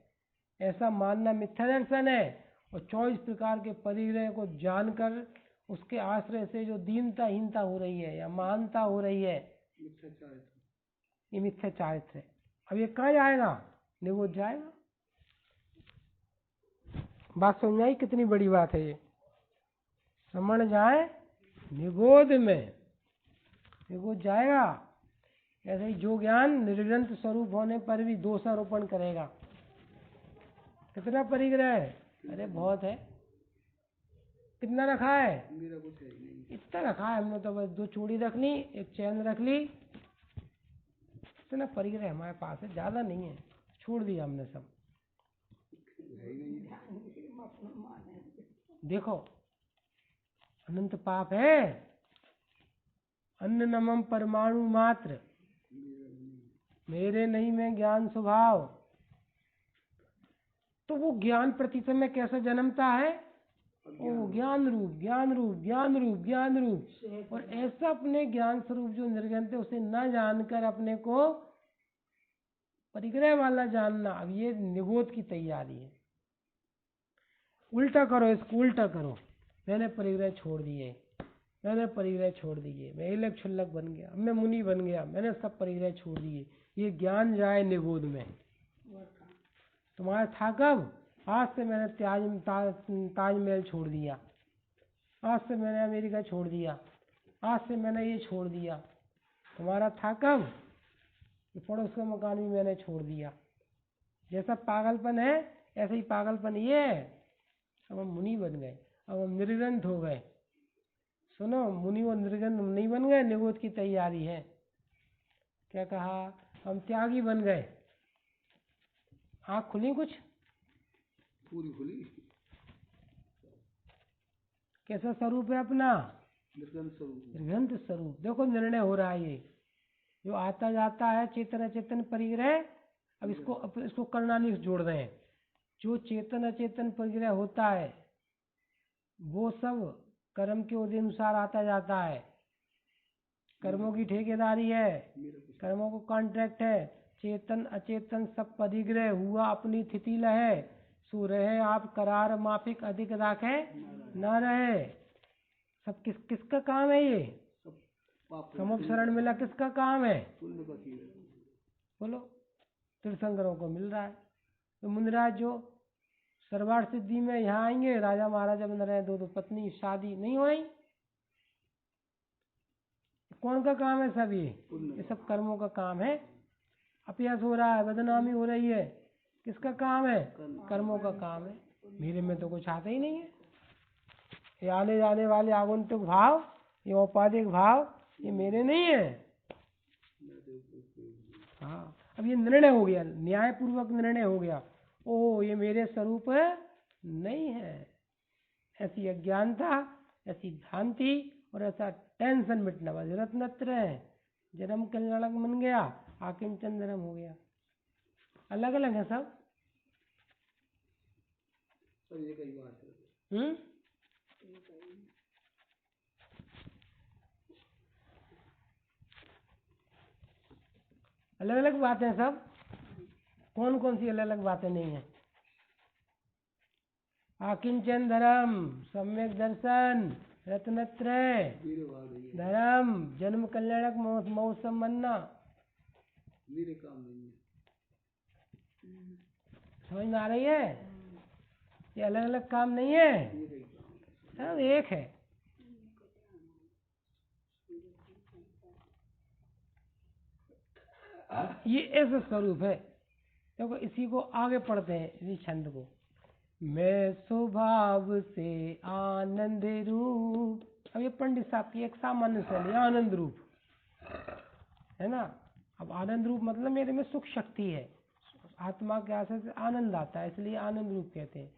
A: ऐसा मानना मिथ्या दर्शन है। और 24 प्रकार के परिग्रह को जानकर उसके आश्रय से जो दीनता हीनता हो रही है या महानता हो रही है, ये मिथ्या चारित्र है। अब ये कहाँ जाएगा? निगोद जाएगा। बात समझ आई? कितनी बड़ी बात है ये। श्रवण जाए निगोद में, निगोद जाएगा। ऐसे ही जो ज्ञान निर्ग्रंथ स्वरूप होने पर भी दोषारोपण करेगा। कितना परिग्रह है? अरे बहुत है। कितना रखा है?
B: मेरा कुछ है ही नहीं।
A: इतना रखा है हमने तो, बस 2 चूड़ी रख ली, 1 चैन रख ली, इतना परिग्रह हमारे पास है, ज्यादा नहीं है। छोड़ दिया हमने सब। देखो अनंत पाप है। अन्न नमम परमाणु मात्र, मेरे नहीं में ज्ञान स्वभाव। तो वो ज्ञान प्रति समय कैसे जन्मता है? ओ ज्ञान रूप, ज्ञान रूप, ज्ञान रूप, ज्ञान रूप। और ऐसा अपने ज्ञान स्वरूप जो निर्गंत है उसे न जानकर अपने को परिग्रह वाला जानना, अब ये निगोद की तैयारी है। उल्टा करो, इसको उल्टा करो। मैंने परिग्रह छोड़ दिए, मैंने परिग्रह छोड़ दिए, मैं इलक छुल्लक बन गया, मैं मुनि बन गया, मैंने सब परिग्रह छोड़ दिए। ये ज्ञान जाए निगोद में। तुम्हारा था कब? आज से मैंने ताजमहल छोड़ दिया, आज से मैंने अमेरिका छोड़ दिया, आज से मैंने ये छोड़ दिया। तुम्हारा था कब? कि पड़ोस का मकान भी मैंने छोड़ दिया। जैसा पागलपन है ऐसा ही पागलपन ये है। अब हम मुनि बन गए, अब हम निर्ग्रंथ हो गए। सुनो, मुनि और निर्ग्रंथ नहीं बन गए, निगोद की तैयारी है। क्या कहा? हम त्यागी बन गए। आँख खुली कुछ?
B: पूरी खुली।
A: कैसा स्वरूप है अपना?
B: निर्ग्रंथ स्वरूप।
A: निर्ग्रंथ स्वरूप। देखो निर्णय हो रहा है। ये जो आता जाता है चेतन अचेतन परिग्रह, अब इसको कर्णानिक जोड़ रहे हैं। जो चेतन अचेतन परिग्रह होता है वो सब कर्म के उदय अनुसार आता जाता है। कर्मों की ठेकेदारी है, कर्मों को कॉन्ट्रैक्ट है। चेतन अचेतन सब परिग्रह हुआ अपनी स्थिति लहे, सो रहे आप करार माफिक अधिक राखे न रहे। सब किसका काम है? ये समुप शरण मिला किसका काम है? बोलो। तीर्थंकरों को मिल रहा है। तो मुनिराज जो सरवार सिद्धि में यहाँ आएंगे, राजा महाराजा बन रहे, 2 पत्नी, शादी नहीं हो रही। कौन का काम है? सब ये सब कर्मों का काम है। अपयश हो रहा है, बदनामी हो रही है, किसका काम है? कर्मों का काम है। मेरे में तो कुछ आता ही नहीं है। ये आने जाने वाले आगंतुक भाव, ये औपाधिक भाव, ये मेरे नहीं है। हाँ, अब ये निर्णय हो गया, न्याय पूर्वक निर्णय हो गया, ओ ये मेरे स्वरूप नहीं है। ऐसी अज्ञानता, ऐसी भ्रांति और ऐसा टेंशन मिटना, बस रत्नत्र है। जन्म कल्याणक बन गया, आकिम चंद्रम हो गया। अलग अलग है सब।
B: ये कई बात है।
A: अलग अलग बातें हैं सब। कौन कौन सी अलग अलग बातें नहीं है? आकिंचन धर्म, सम्यक दर्शन, रत्नत्रय, धर्म, जन्म कल्याणक मौसम बनना,
B: मेरे काम नहीं है।
A: समझ में आ रही है? ये अलग अलग काम नहीं है, सब एक है। ये ऐसा स्वरूप है। देखो इसी को आगे पढ़ते हैं, इसी छंद को। मैं स्वभाव से आनंद रूप। अब ये पंडित साहब की एक सामान्य शैली, आनंद रूप है ना। अब आनंद रूप मतलब मेरे में सुख शक्ति है, आत्मा के आश्रय से आनंद आता है, इसलिए आनंद रूप कहते हैं।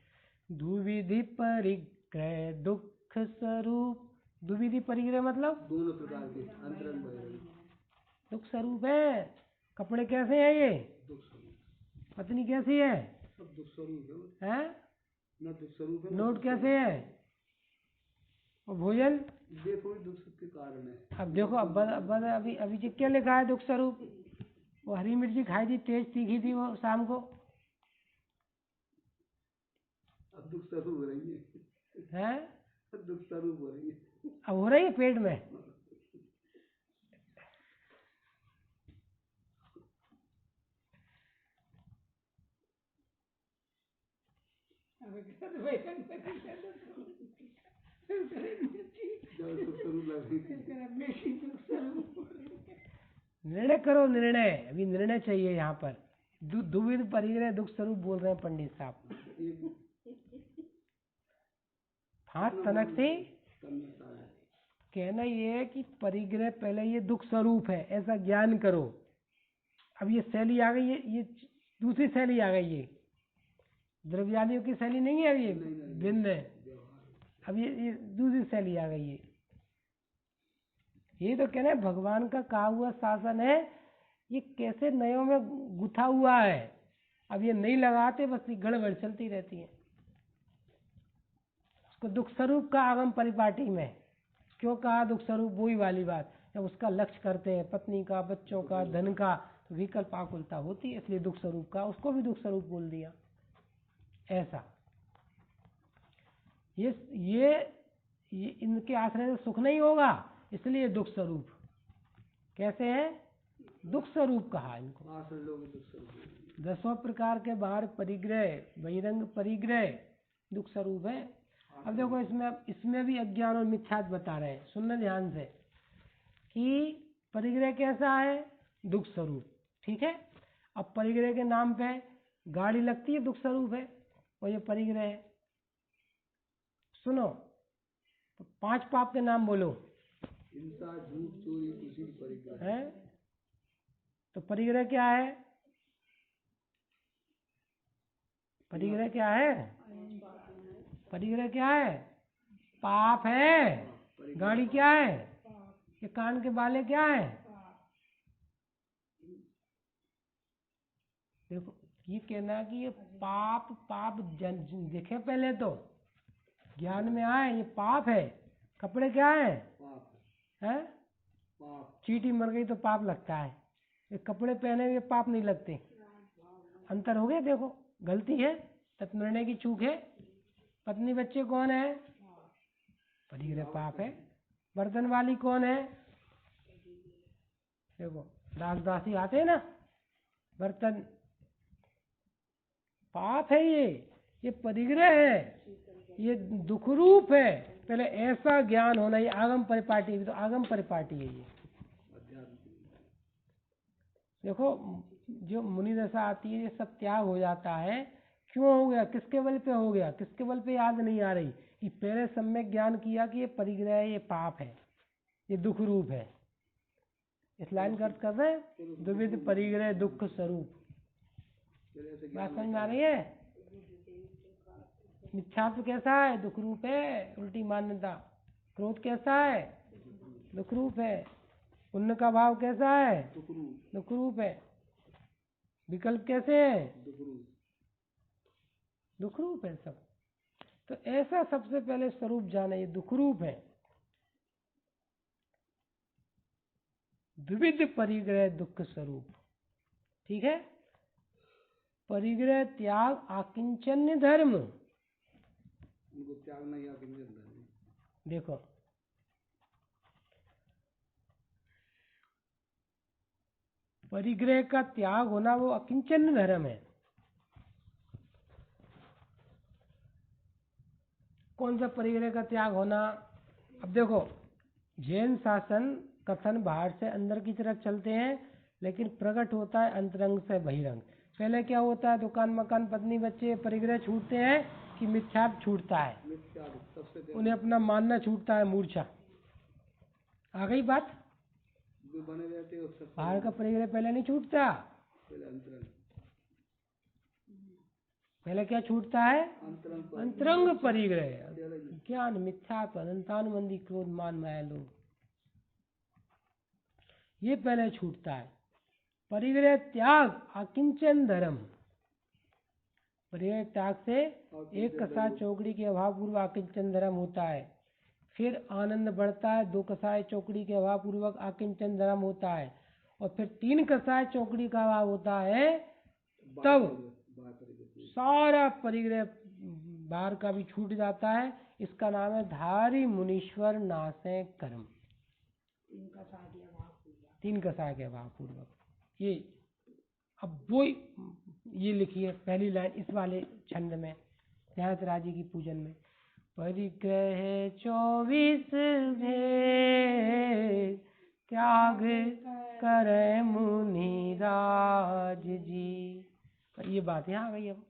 A: दुविधि परिग्रह दुख स्वरूप। दुविधि परिग्रह मतलब
B: दोनों प्रकार के अंतरंग बहिरंग
A: दुख स्वरूप है। कपड़े कैसे हैं ये?
B: दुख स्वरूप।
A: पत्नी कैसी है?
B: सब दुख स्वरूप
A: है?
B: न दुख स्वरूप है।
A: नोट कैसे है? और भोजन
B: ये थोड़ी दुख के कारण है।
A: अब देखो, अब अभी अभी जो क्या लिखा है दुख स्वरूप? वो हरी मिर्ची खाई थी, तेज तीखी थी वो शाम को।
B: अब दुख स्वरूप हो रही है।
A: हैं?
B: दुख स्वरूप हो रही है।
A: अब हो रही है पेट में। निर्णय करो, निर्णय। अभी निर्णय चाहिए यहाँ पर। दुविध परिग्रह दुख स्वरूप बोल रहे हैं पंडित साहब। हाँ, तनक से कहना ये है कि परिग्रह पहले ये दुख स्वरूप है, ऐसा ज्ञान करो। अब ये शैली आ गई, ये दूसरी शैली आ गई। ये द्रव्यादियों की शैली नहीं है, ये भिन्न है। अब ये दूसरी शैली आ गई है। ये तो कहना है भगवान का कहा हुआ शासन है, ये कैसे नयों में गुथा हुआ है। अब ये नहीं लगाते, बस ये गड़बड़ चलती रहती है। उसको दुख स्वरूप का आगम परिपाटी में क्यों कहा दुख स्वरूप? वही वाली बात, जब उसका लक्ष्य करते हैं पत्नी का, बच्चों का, धन का, तो विकल्प आकुलता होती है, इसलिए दुख स्वरूप का, उसको भी दुख स्वरूप बोल दिया। ऐसा ये इनके आश्रय से सुख नहीं होगा, इसलिए दुख स्वरूप। कैसे है? दुख स्वरूप कहा इनको। 10 प्रकार के बाहर परिग्रह, बहिरंग परिग्रह दुख स्वरूप है। अब देखो इसमें भी अज्ञान और मिथ्यात्व बता रहे हैं। सुनना ध्यान से कि परिग्रह कैसा है? दुख स्वरूप। ठीक है। अब परिग्रह के नाम पे गाड़ी लगती है, दुख स्वरूप है, और ये परिग्रह है। सुनो, 5 पाप के नाम बोलो।
B: हिंसा, झूठ, चोरी, खुशी, परिग्रह
A: है। तो परिग्रह क्या है? परिग्रह क्या है? परिग्रह क्या है? पाप है। गाड़ी क्या है? ये कान के बाले क्या है? देखो, ये कहना है कि ये पाप देखे पहले तो ज्ञान में आए, ये पाप है। कपड़े क्या है? हैं? चींटी मर गई तो पाप लगता है, ये कपड़े पहने हुए पाप नहीं लगते। अंतर हो गया। देखो, गलती है, तत्निर्णय की चूक है। पत्नी बच्चे कौन है? परिग्रह पाप है। बर्तन वाली कौन है? देखो, दास दासी आते हैं ना, बर्तन पाप है। ये परिग्रह है, ये दुख रूप है। पहले ऐसा ज्ञान होना, ये आगम परिपाटी, तो आगम परिपाटी है ये। देखो, जो मुनि दशा आती है ये सब त्याग हो जाता है। क्यों हो गया, किसके बल पे हो गया, किसके बल पे याद नहीं आ रही कि पहले सम्यक ज्ञान किया कि ये परिग्रह है, ये पाप है, ये दुख रूप है। इस लाइन का अर्थ कर रहे हैं, द्विविध परिग्रह दुख स्वरूप। बात समझ में आ रही है? मिथ्यात्व कैसा है, दुख रूप है, उल्टी मान्यता। क्रोध कैसा है, दुख रूप है। पुण्य का भाव कैसा है, दुख रूप है। विकल्प कैसे है, दुख रूप है सब। तो ऐसा सबसे पहले स्वरूप जाने, ये दुख रूप है। द्विविध परिग्रह दुख स्वरूप, ठीक है। परिग्रह त्याग आकिंचन्य धर्म।
B: उनको त्याग नहीं आकिंचन धर्म।
A: देखो परिग्रह का त्याग होना वो अकिंचन्य धर्म है। कौन सा परिग्रह का त्याग होना? अब देखो जैन शासन कथन बाहर से अंदर की तरफ चलते हैं, लेकिन प्रकट होता है अंतरंग से बहिरंग। पहले क्या होता है, दुकान मकान पत्नी बच्चे परिग्रह छूटते हैं कि मिथ्यात्व छूटता है, उन्हें अपना मानना छूटता है, मूर्छा आ गई बात।
B: बने रहते हो सब
A: बाहर का परिग्रह पहले नहीं छूटता,
B: पहले अंतरंग।
A: पहले क्या छूटता है, अंतरंग परिग्रह,
B: अंतरंग
A: ज्ञान मिथ्यात्व अनंतानुबंधी क्रोध मान माया लोभ, ये पहले छूटता है। परिग्रह त्याग अकिंचन धर्म। परिग्रह त्याग से एक कसा चौकड़ी के अभाव पूर्व अकिंचन धर्म होता है। फिर आनंद बढ़ता है, 2 कसाय चौकड़ी के अभाव पूर्वक अकिंचन धर्म होता है। और फिर 3 कसाय चौकड़ी का अभाव होता है, तब सारा परिग्रह बाहर का भी छूट जाता है। इसका नाम है धारी मुनीश्वर नासे कर्म। 3 कसाय के अभाव पूर्वक। ये अब वो ये लिखिए पहली लाइन इस वाले छंद में, ध्यानराज जी की पूजन में। परिग्रह 24 भेद त्याग करे मुनिराज जी। ये बात यहाँ आ गई। अब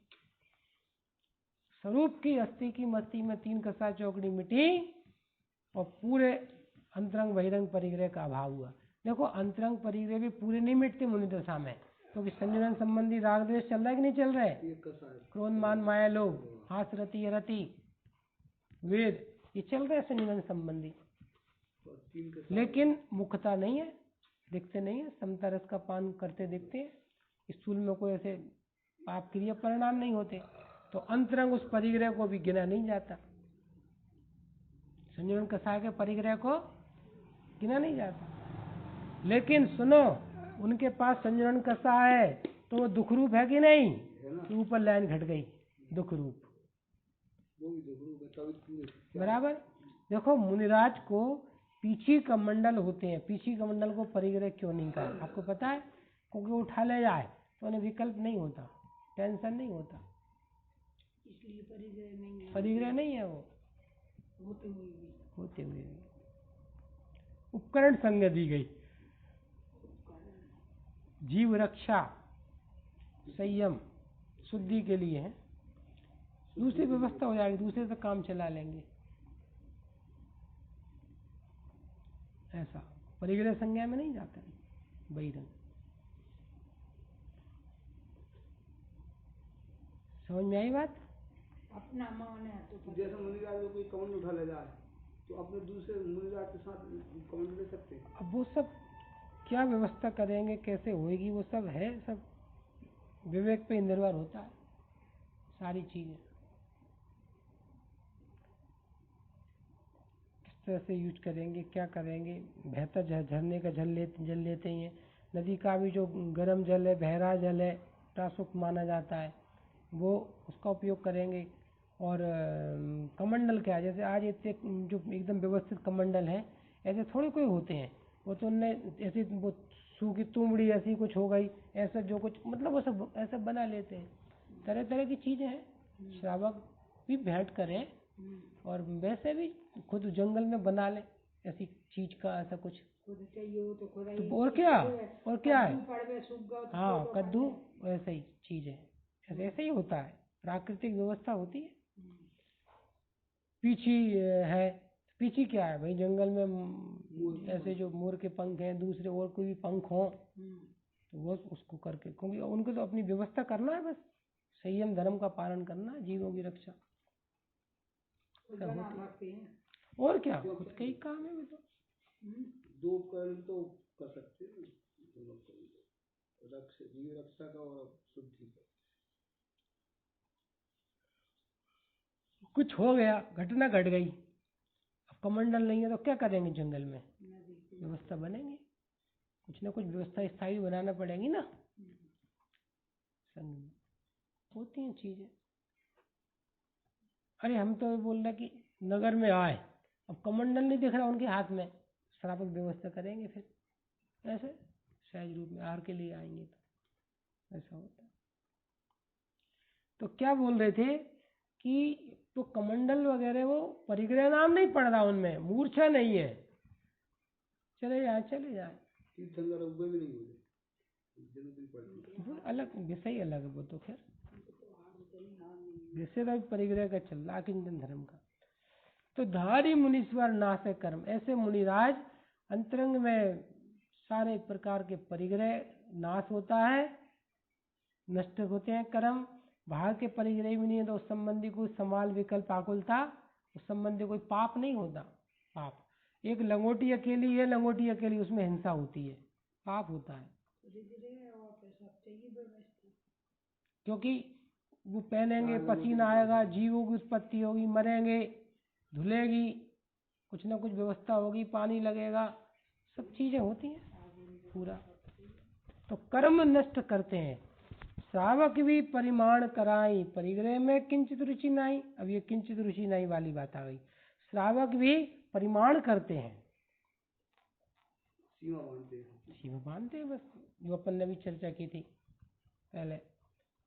A: स्वरूप की अस्थि की मस्ती में 3 कसा चौकड़ी मिटी और पूरे अंतरंग बहिरंग परिग्रह का अभाव हुआ। देखो अंतरंग परिग्रह भी पूरे नहीं मिटते मुनि दशा में, क्योंकि संयोजन संबंधी राग द्वेष चल रहा है कि नहीं चल रहा है, क्रोध मान माया लोभ, हास रति रति वेद, ये चल रहा है संयोजन संबंधी। लेकिन मुखता नहीं है, दिखते नहीं है, समता रस का पान करते दिखते हैं, स्थूल में कोई ऐसे पाप क्रिया परिणाम नहीं होते। तो अंतरंग उस परिग्रह को भी गिना नहीं जाता, संयोजन कसाय के परिग्रह को गिना नहीं जाता। लेकिन सुनो, उनके पास संयोजन कसा है तो वो दुख रूप है कि नहीं? तो ऊपर लाइन घट गई, दुख रूप बराबर। देखो मुनिराज को पीछी कमंडल होते हैं, पीछी कमंडल को परिग्रह क्यों नहीं कहा आपको पता है? क्योंकि उठा ले जाए तो उन्हें विकल्प नहीं होता, टेंशन नहीं होता,
D: इसलिए
A: परिग्रह नहीं है वो। होते हुए भी उपकरण संज्ञा दी गई। जीव रक्षा संयम शुद्धि के लिए है, दूसरी व्यवस्था हो जाएगी, दूसरे से काम चला लेंगे, ऐसा परिग्रह संज्ञा में नहीं जाता है बहिरंग। समझ में आई बात?
D: अपना मान है तो
B: जैसे मुनिराज को कोई कमंड उठा ले जाए तो अपने दूसरे मुनिराज के साथ कमंड ले सकते हैं।
A: अब वो सब क्या व्यवस्था करेंगे, कैसे होएगी, वो सब है, सब विवेक पे निर्भर होता है सारी चीजें। किस तरह से यूज करेंगे, क्या करेंगे। बेहतर झरने का जल लेते ही हैं, नदी का भी जो गर्म जल है, बहरा जल है, प्रासुक माना जाता है, वो उसका उपयोग करेंगे। और कमंडल क्या है, जैसे आज इतने जो एकदम व्यवस्थित कमंडल है, ऐसे थोड़े कोई होते हैं, वो तो उनने ऐसी वो सूखी तुमड़ी ऐसी कुछ हो गई, ऐसा जो कुछ मतलब वो सब ऐसा बना लेते हैं। तरह तरह की चीजें हैं, श्रावक भी भेंट करें और वैसे भी खुद जंगल में बना ले ऐसी चीज का ऐसा कुछ
D: खुद चाहिए हो तो खुद ही
A: तो और क्या है?
D: कद्दू पड़ गए सूख गए तो
A: हाँ,
D: फोटो
A: कद्दू
D: काट
A: वैसे ही चीज है, ऐसे ही होता है, प्राकृतिक व्यवस्था होती है। पीछी है, पीछी क्या है भाई? जंगल में ऐसे जो मोर के पंख हैं, दूसरे और कोई भी पंख हो तो वो उसको करके, क्योंकि उनको तो अपनी व्यवस्था करना है, बस संयम धर्म का पालन करना है, जीवों की रक्षा
D: खुद
A: सब
D: बना
A: होती है।
D: सकते हैं।
A: और क्या, खुद का ही काम है वो तो।
B: दो उपकरण तो कर सकते हैं, दोनों रक्षा, जीव रक्षा का और शुद्धि का।
A: कुछ हो गया, घटना घट गई, अब कमंडल नहीं है तो क्या करेंगे? जंगल में व्यवस्था बनेंगे, कुछ ना कुछ व्यवस्था स्थायी बनाना पड़ेगी ना। संग में होती हैं चीजें। अरे हम तो ये बोल रहे कि नगर में आए, अब कमंडल नहीं दिख रहा उनके हाथ में, श्रापक व्यवस्था करेंगे फिर ऐसे सहज रूप में आहार के लिए आएंगे तो ऐसा होता है। तो क्या बोल रहे थे कि तो कमंडल वगैरह वो परिग्रह नाम नहीं पड़ रहा उनमें, मूर्छा नहीं है, चले जाए।
B: तीर्थंकर उबे भी नहीं बोले, जरूरी पड़ती है।
A: वो अलग विषय अलग है, वो तो खैर विषय तो परिग्रह का चल रहा किंचन धर्म का। तो धारी मुनीश्वर नाश कर्म, ऐसे मुनिराज अंतरंग में सारे प्रकार के परिग्रह नाश होता है, नष्ट होते हैं कर्म। बाहर के परिग्रह भी नहीं है तो उस संबंधी कोई समाल विकल्प आकुलता, उस संबंधी कोई पाप नहीं होता। पाप एक लंगोटी अकेली है, लंगोटी अकेली, उसमें हिंसा होती है, पाप होता है, क्योंकि वो पहनेंगे, पसीना आएगा, जीवों की उत्पत्ति होगी, मरेंगे, धुलेगी, कुछ ना कुछ व्यवस्था होगी, पानी लगेगा, सब चीजें होती हैं पूरा। तो कर्म नष्ट करते हैं। श्रावक भी परिमाण कराई, परिग्रह में किंचित रुचि नहीं। अब ये किंचित रुचि नहीं वाली बात आ गई। श्रावक भी परिमाण करते हैं, सीमा बांधते हैं, बस जो अपन ने भी चर्चा की थी पहले।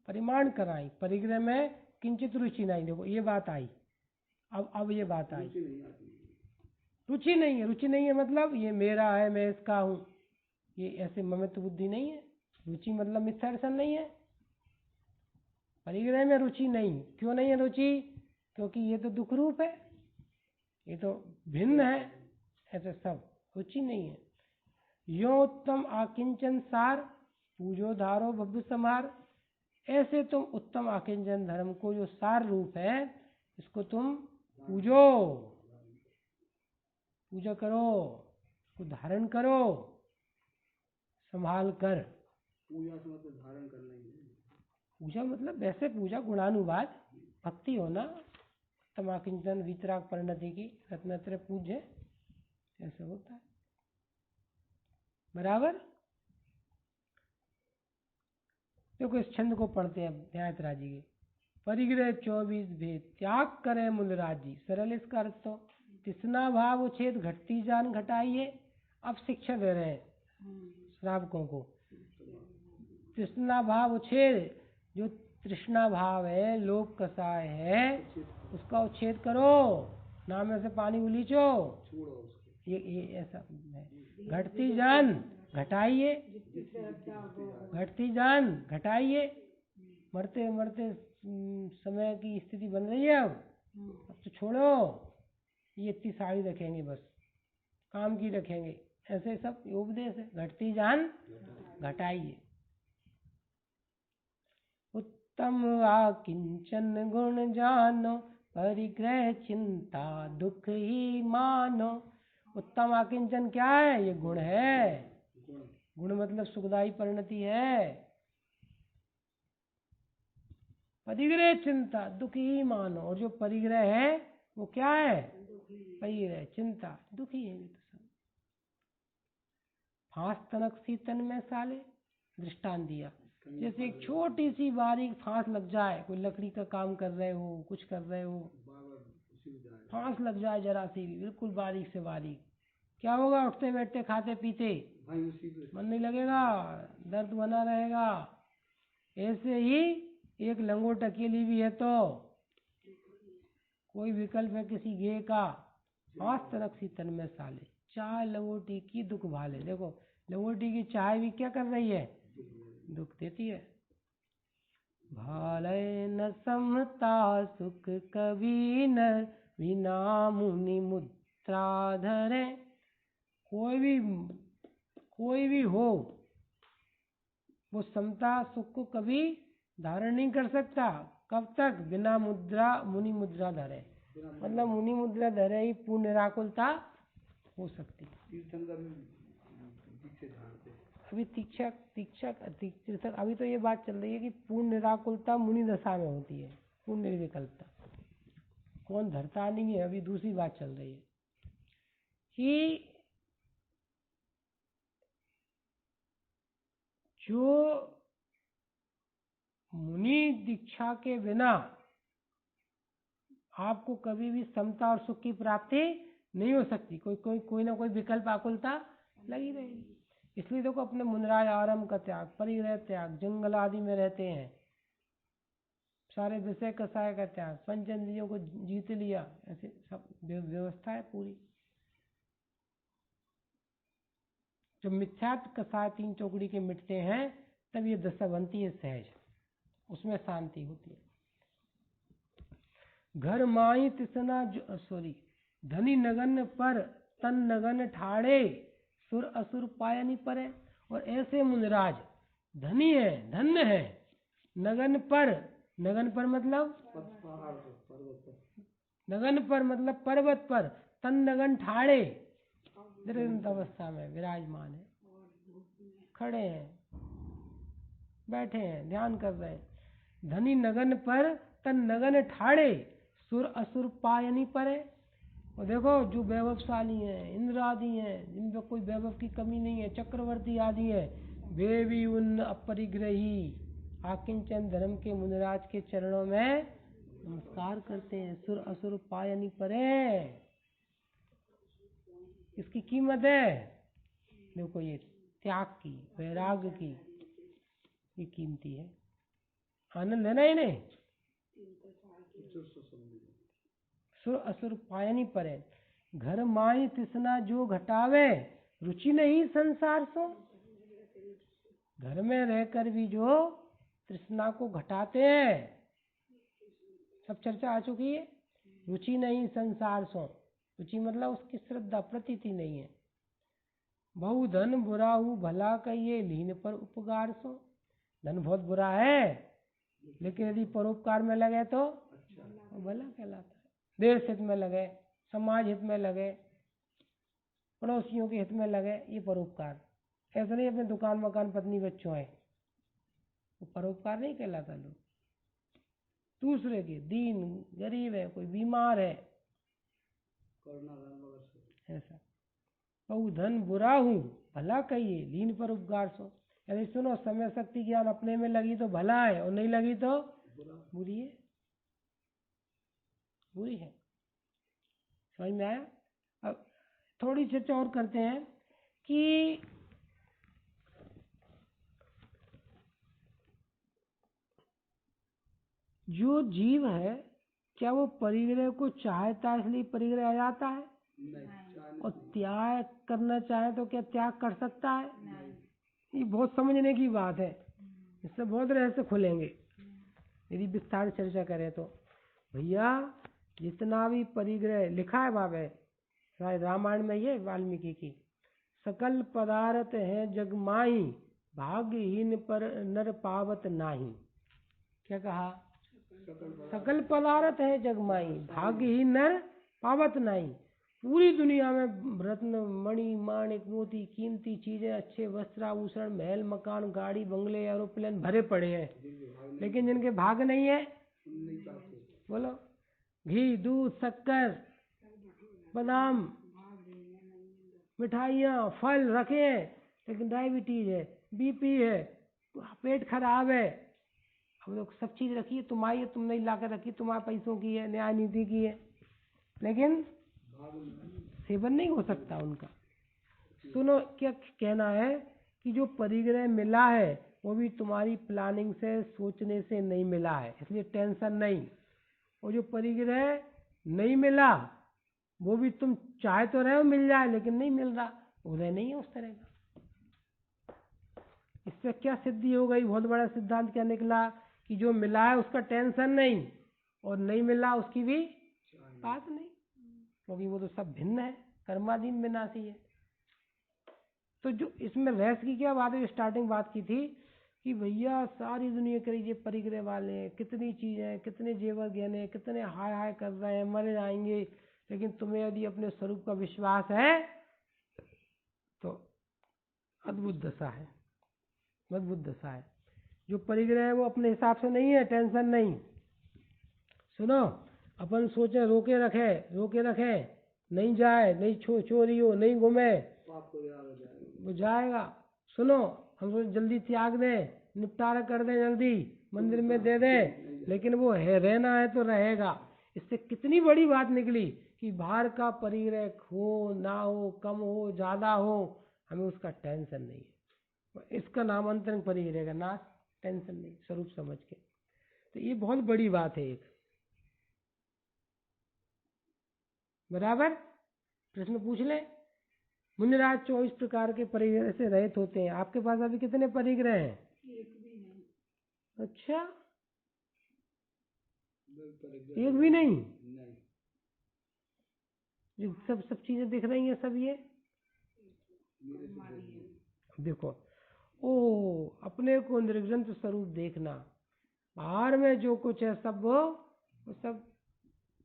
A: परिमाण कराई, परिग्रह में किंचित रुचि नहीं। देखो ये बात आई, अब ये बात आई, रुचि नहीं है। रुचि नहीं है मतलब ये मेरा है, मैं इसका हूँ, ये ऐसे ममत्व बुद्धि नहीं है। रुचि मतलब मिथ्या दर्शन नहीं है। परिग्रह में रुचि नहीं, क्यों नहीं है रुचि? क्योंकि ये तो दुख रूप है, ये तो भिन्न है, ऐसे सब रुचि नहीं है। यो उत्तम आकिंचन सार, पूजो धारो भव्य समार। ऐसे तुम उत्तम आकिंचन धर्म को जो सार रूप है, इसको तुम पूजो, पूजा करो, उसको धारण करो, संभाल कर।
B: पूजा से मतलब धारण करना ही है।
A: पूजा मतलब वैसे पूजा गुणानुवाद, भक्ति होना, तमाकिंचन वितराग परिणति की रत्नत्रय पूज्य, ऐसा होता है बराबर। देखो इस छंद को पढ़ते हैं न्यायतराज जी के। परिग्रह 24 भेद त्याग करे मूलराज जी। सरल इसका अर्थ तो तृष्णा भाव उच्छेद घटती जान घटाइए। अब शिक्षा दे रहे हैं श्रावकों को। तृष्णा भाव उच्छेद, जो तृष्णा भाव है, लोभ कसाय है, उसका उच्छेद करो, नाम में से पानी उलीचो, ये ऐसा है। घटती जान घटाइए, घटती जान घटाइए। मरते मरते समय की स्थिति बन रही है, अब तो छोड़ो, ये इतनी साड़ी रखेंगे, बस काम की रखेंगे, ऐसे सब उपदेश है। घटती जान घटाइए। उत्तम आकिंचन गुण जानो, परिग्रह चिंता दुख ही मानो। उत्तम आकिंचन क्या है? ये गुण है। गुण मतलब सुखदायी परिणति है। परिग्रह चिंता दुख ही मानो, और जो परिग्रह है वो क्या है? परिग्रह चिंता दुखी है। ये तो सब फांस तनक सी तन में साले, दृष्टांत दिया। जैसे एक छोटी सी बारीक फांस लग जाए, कोई लकड़ी का काम कर रहे हो, कुछ कर रहे हो, फांस लग जाए जरा सी भी, बिल्कुल बारीक से बारीक, क्या होगा? उठते बैठते खाते पीते मन नहीं लगेगा, दर्द बना रहेगा। ऐसे ही एक लंगोट अकेली भी है तो कोई विकल्प है किसी गे का, फांस तनक सी तन में साले, चाय लंगोटी की दुख भाले। देखो लंगोटी की चाय भी क्या कर रही है, दुख देती है। भाले न समता सुख कभी न बिना मुनि मुद्रा धरे। कोई भी हो वो समता सुख को कभी धारण नहीं कर सकता। कब तक, बिना मुनि मुद्रा धरे, मतलब मुनि मुद्रा धरे ही पूर्ण निराकुलता हो सकती है।
B: तीर्थंकर दीक्षित धारते।
A: अभी तीर्थक अभी तो ये बात चल रही है कि पूर्ण निराकुलता मुनि दशा में होती है, पूर्ण निर्विकल्पता कौन धरता नहीं है। अभी दूसरी बात चल रही है कि जो मुनि दीक्षा के बिना आपको कभी भी समता और सुख की प्राप्ति नहीं हो सकती। कोई ना कोई विकल्प आकुलता लगी रहेगी। इसलिए देखो अपने मुनिराज आरंभ का त्याग, परिग्रह त्याग, जंगल आदि में रहते हैं, सारे विषय कसाय का त्याग, पंचेंद्रियों को जीत लिया, ऐसे सब व्यवस्था है पूरी। जब मिथ्यात्व कसाय तीन चौकड़ी के मिटते हैं तब ये दशा बनती है सहज, उसमें शांति होती है। घर माई तिसना धनी नगन पर तन नगन ठाड़े, सुर असुर पायनि परे। और ऐसे मुनिराज धनी है, धन्य है, नगन पर मतलब नगन पर मतलब पर्वत पर, तन नगन ठाड़े अवस्था में विराजमान है, खड़े हैं, बैठे हैं, ध्यान कर रहे हैं। धनी नगन पर तन नगन ठाड़े, सुर असुर पायनि परे। और देखो जो वैभवशाली हैं, इंद्र आदि हैं, जिनमें कोई वैभव की कमी नहीं है, चक्रवर्ती आदि है, वे भी उन अपरिग्रही आकिंचन धर्म के मुनिराज के चरणों में नमस्कार करते हैं। सुर असुर पायनि परे, इसकी कीमत है। देखो ये त्याग की, वैराग्य की ये कीमती है। आनंद है ना इन्हें। सुर असुर पायनि परे, घर माई तृष्णा जो घटावे, रुचि नहीं संसार सो। घर में रहकर भी जो तृष्णा को घटाते हैं, सब चर्चा आ चुकी है। रुचि नहीं संसार सो, रुचि मतलब उसकी श्रद्धा प्रतीति नहीं है। बहु धन बुरा हूँ भला कहिए, लीन पर उपकार सो। धन बहुत बुरा है लेकिन यदि परोपकार में लगे तो भला कहलाता है। देश हित में लगे, समाज हित में लगे, पड़ोसियों के हित में लगे, ये परोपकार। ऐसा नहीं अपने दुकान मकान पत्नी बच्चों है, वो परोपकार नहीं कहलाता। लोग दूसरे के, दीन गरीब है, कोई बीमार है, ऐसा। बहु धन बुरा हूँ भला कहिए, लीन पर उपकार सो। यदि सुनो समय शक्ति ज्ञान अपने में लगी तो भला है, और नहीं लगी तो बुरी है, बुरी है। समझ में आया। अब थोड़ी चर्चा और करते हैं कि जो जीव है क्या वो परिग्रह को चाहता है इसलिए परिग्रह आ जाता है? और त्याग करना चाहे तो क्या त्याग कर सकता है? ये बहुत समझने की बात है, इससे बहुत रहस्य खुलेंगे यदि विस्तार चर्चा करें तो। भैया जितना भी परिग्रह लिखा है वहाँ पे शायद रामायण में, ये वाल्मीकि की, सकल पदार्थ है जगमाई, भाग्यहीन पर नर पावत नाही। क्या कहा? सकल पदार्थ है जगमाई, भाग्यहीन नर पावत नाही। पूरी दुनिया में रत्न मणि माणिक मोती कीमती चीजें, अच्छे वस्त्र आभूषण, महल मकान, गाड़ी बंगले एरोप्लेन भरे पड़े हैं, लेकिन जिनके भाग नहीं है, बोलो, घी दूध शक्कर बादाम मिठाइयाँ फल रखे हैं, लेकिन डायबिटीज है, बीपी है, पेट खराब है। हम लोग सब चीज रखी है, तुम्हारी, तुम नहीं ला कर रखी, तुम्हारे पैसों की है, न्याय नीति की है, लेकिन सेवन नहीं हो सकता उनका। सुनो क्या कहना है कि जो परिग्रह मिला है वो भी तुम्हारी प्लानिंग से, सोचने से नहीं मिला है, इसलिए टेंशन नहीं। और जो परिग्रह नहीं मिला वो भी तुम चाहे तो रहे हो मिल जाए, लेकिन नहीं मिल रहा, उदय नहीं है उस तरह का। इससे क्या सिद्धि हो गई? बहुत बड़ा सिद्धांत क्या निकला कि जो मिला है उसका टेंशन नहीं, और नहीं मिला उसकी भी बात नहीं, क्योंकि वो तो सब भिन्न है, कर्माधीन विनाशी है। तो जो इसमें रहस्य की क्या बात है, स्टार्टिंग बात की थी कि भैया सारी दुनिया कह रही है परिग्रह वाले हैं, कितनी चीजें, कितने जेवर गहने, कितने हाय हाय कर रहे हैं, मर जाएंगे, लेकिन तुम्हें यदि अपने स्वरूप का विश्वास है तो अद्भुत दशा है, अद्भुत दशा है। जो परिग्रह है वो अपने हिसाब से नहीं है, टेंशन नहीं। सुनो, अपन सोचे रोके रखे नहीं जाए, नहीं चोरी हो, नहीं घूमे,
B: आपको याद हो जाएगा।
A: वो जाएगा। सुनो, हम सोचे जल्दी त्याग दें, निपटारा कर दें, जल्दी मंदिर में दे दें, लेकिन वो है, रहना है तो रहेगा। इससे कितनी बड़ी बात निकली कि बाहर का परिग्रह हो ना हो, कम हो ज्यादा हो, हमें उसका टेंशन नहीं है। इसका नाम अंतरंग परिग्रह का नाश, टेंशन नहीं, स्वरूप समझ के। तो ये बहुत बड़ी बात है एक। बराबर? प्रश्न पूछ ले। मुनिराज 24 प्रकार के परिग्रह से रहित होते हैं। आपके पास अभी कितने परिग्रह हैं?
D: एक भी नहीं।
A: अच्छा,
B: परिग्रह
A: एक भी नहीं?
B: नहीं।
A: जो सब चीजें दिख रही हैं सब ये
D: हमारी है।
A: देखो, ओ अपने को निर्ग्रंथ स्वरूप देखना, बाहर में जो कुछ है सब वो सब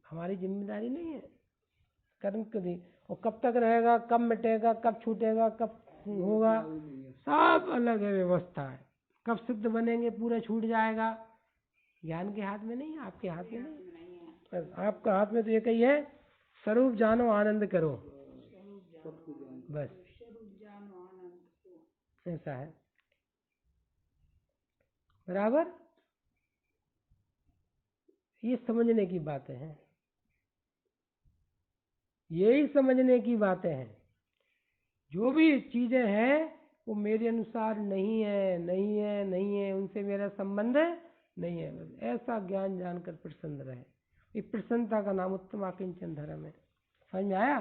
A: हमारी जिम्मेदारी नहीं है। कर्म कभी, और कब तक रहेगा, कब मिटेगा, कब छूटेगा, कब होगा, सब अलग है, व्यवस्था है। कब सिद्ध बनेंगे, पूरा छूट जाएगा, ज्ञान के हाथ में नहीं, आपके हाथ में नहीं। बस आपका हाथ में तो एक ही है, स्वरूप जानो आनंद करो, बस
D: स्वरूप जानो आनंद।
A: ऐसा है। बराबर? ये समझने की बातें हैं, यही समझने की बातें हैं। जो भी चीजें हैं वो मेरे अनुसार नहीं है, नहीं है, नहीं है, उनसे मेरा संबंध नहीं है, बस ऐसा ज्ञान जानकर प्रसन्न रहे। ये प्रसन्नता का नाम उत्तम आकिंचन धर्म है। समझ में आया?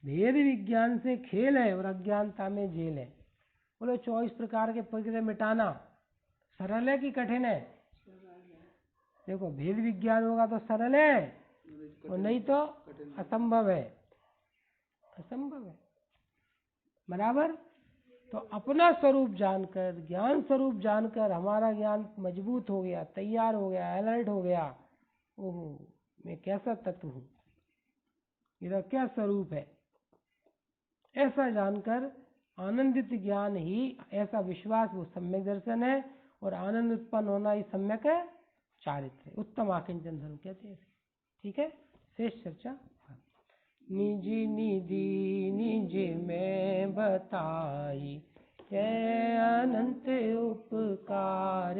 A: भेद विज्ञान से खेल है और अज्ञानता में जेल है। बोलो 24 प्रकार के परिग्रह मिटाना सरल है कि कठिन है? देखो, भेद विज्ञान होगा तो सरल है, और नहीं तो असंभव है, असंभव है। बराबर? तो अपना स्वरूप जानकर, ज्ञान स्वरूप जानकर हमारा ज्ञान मजबूत हो गया, तैयार हो गया, अलर्ट हो गया। ओहो, मैं कैसा तत्व हूँ, मेरा क्या स्वरूप है, ऐसा जानकर आनंदित ज्ञान ही, ऐसा विश्वास वो सम्यक दर्शन है, और आनंद उत्पन्न होना ही सम्यक चारित्र है, उत्तम आकिंचन धर्म कहते हैं। ठीक है, शेष चर्चा। निज निधि निज में बताई, जय अनंत उपकार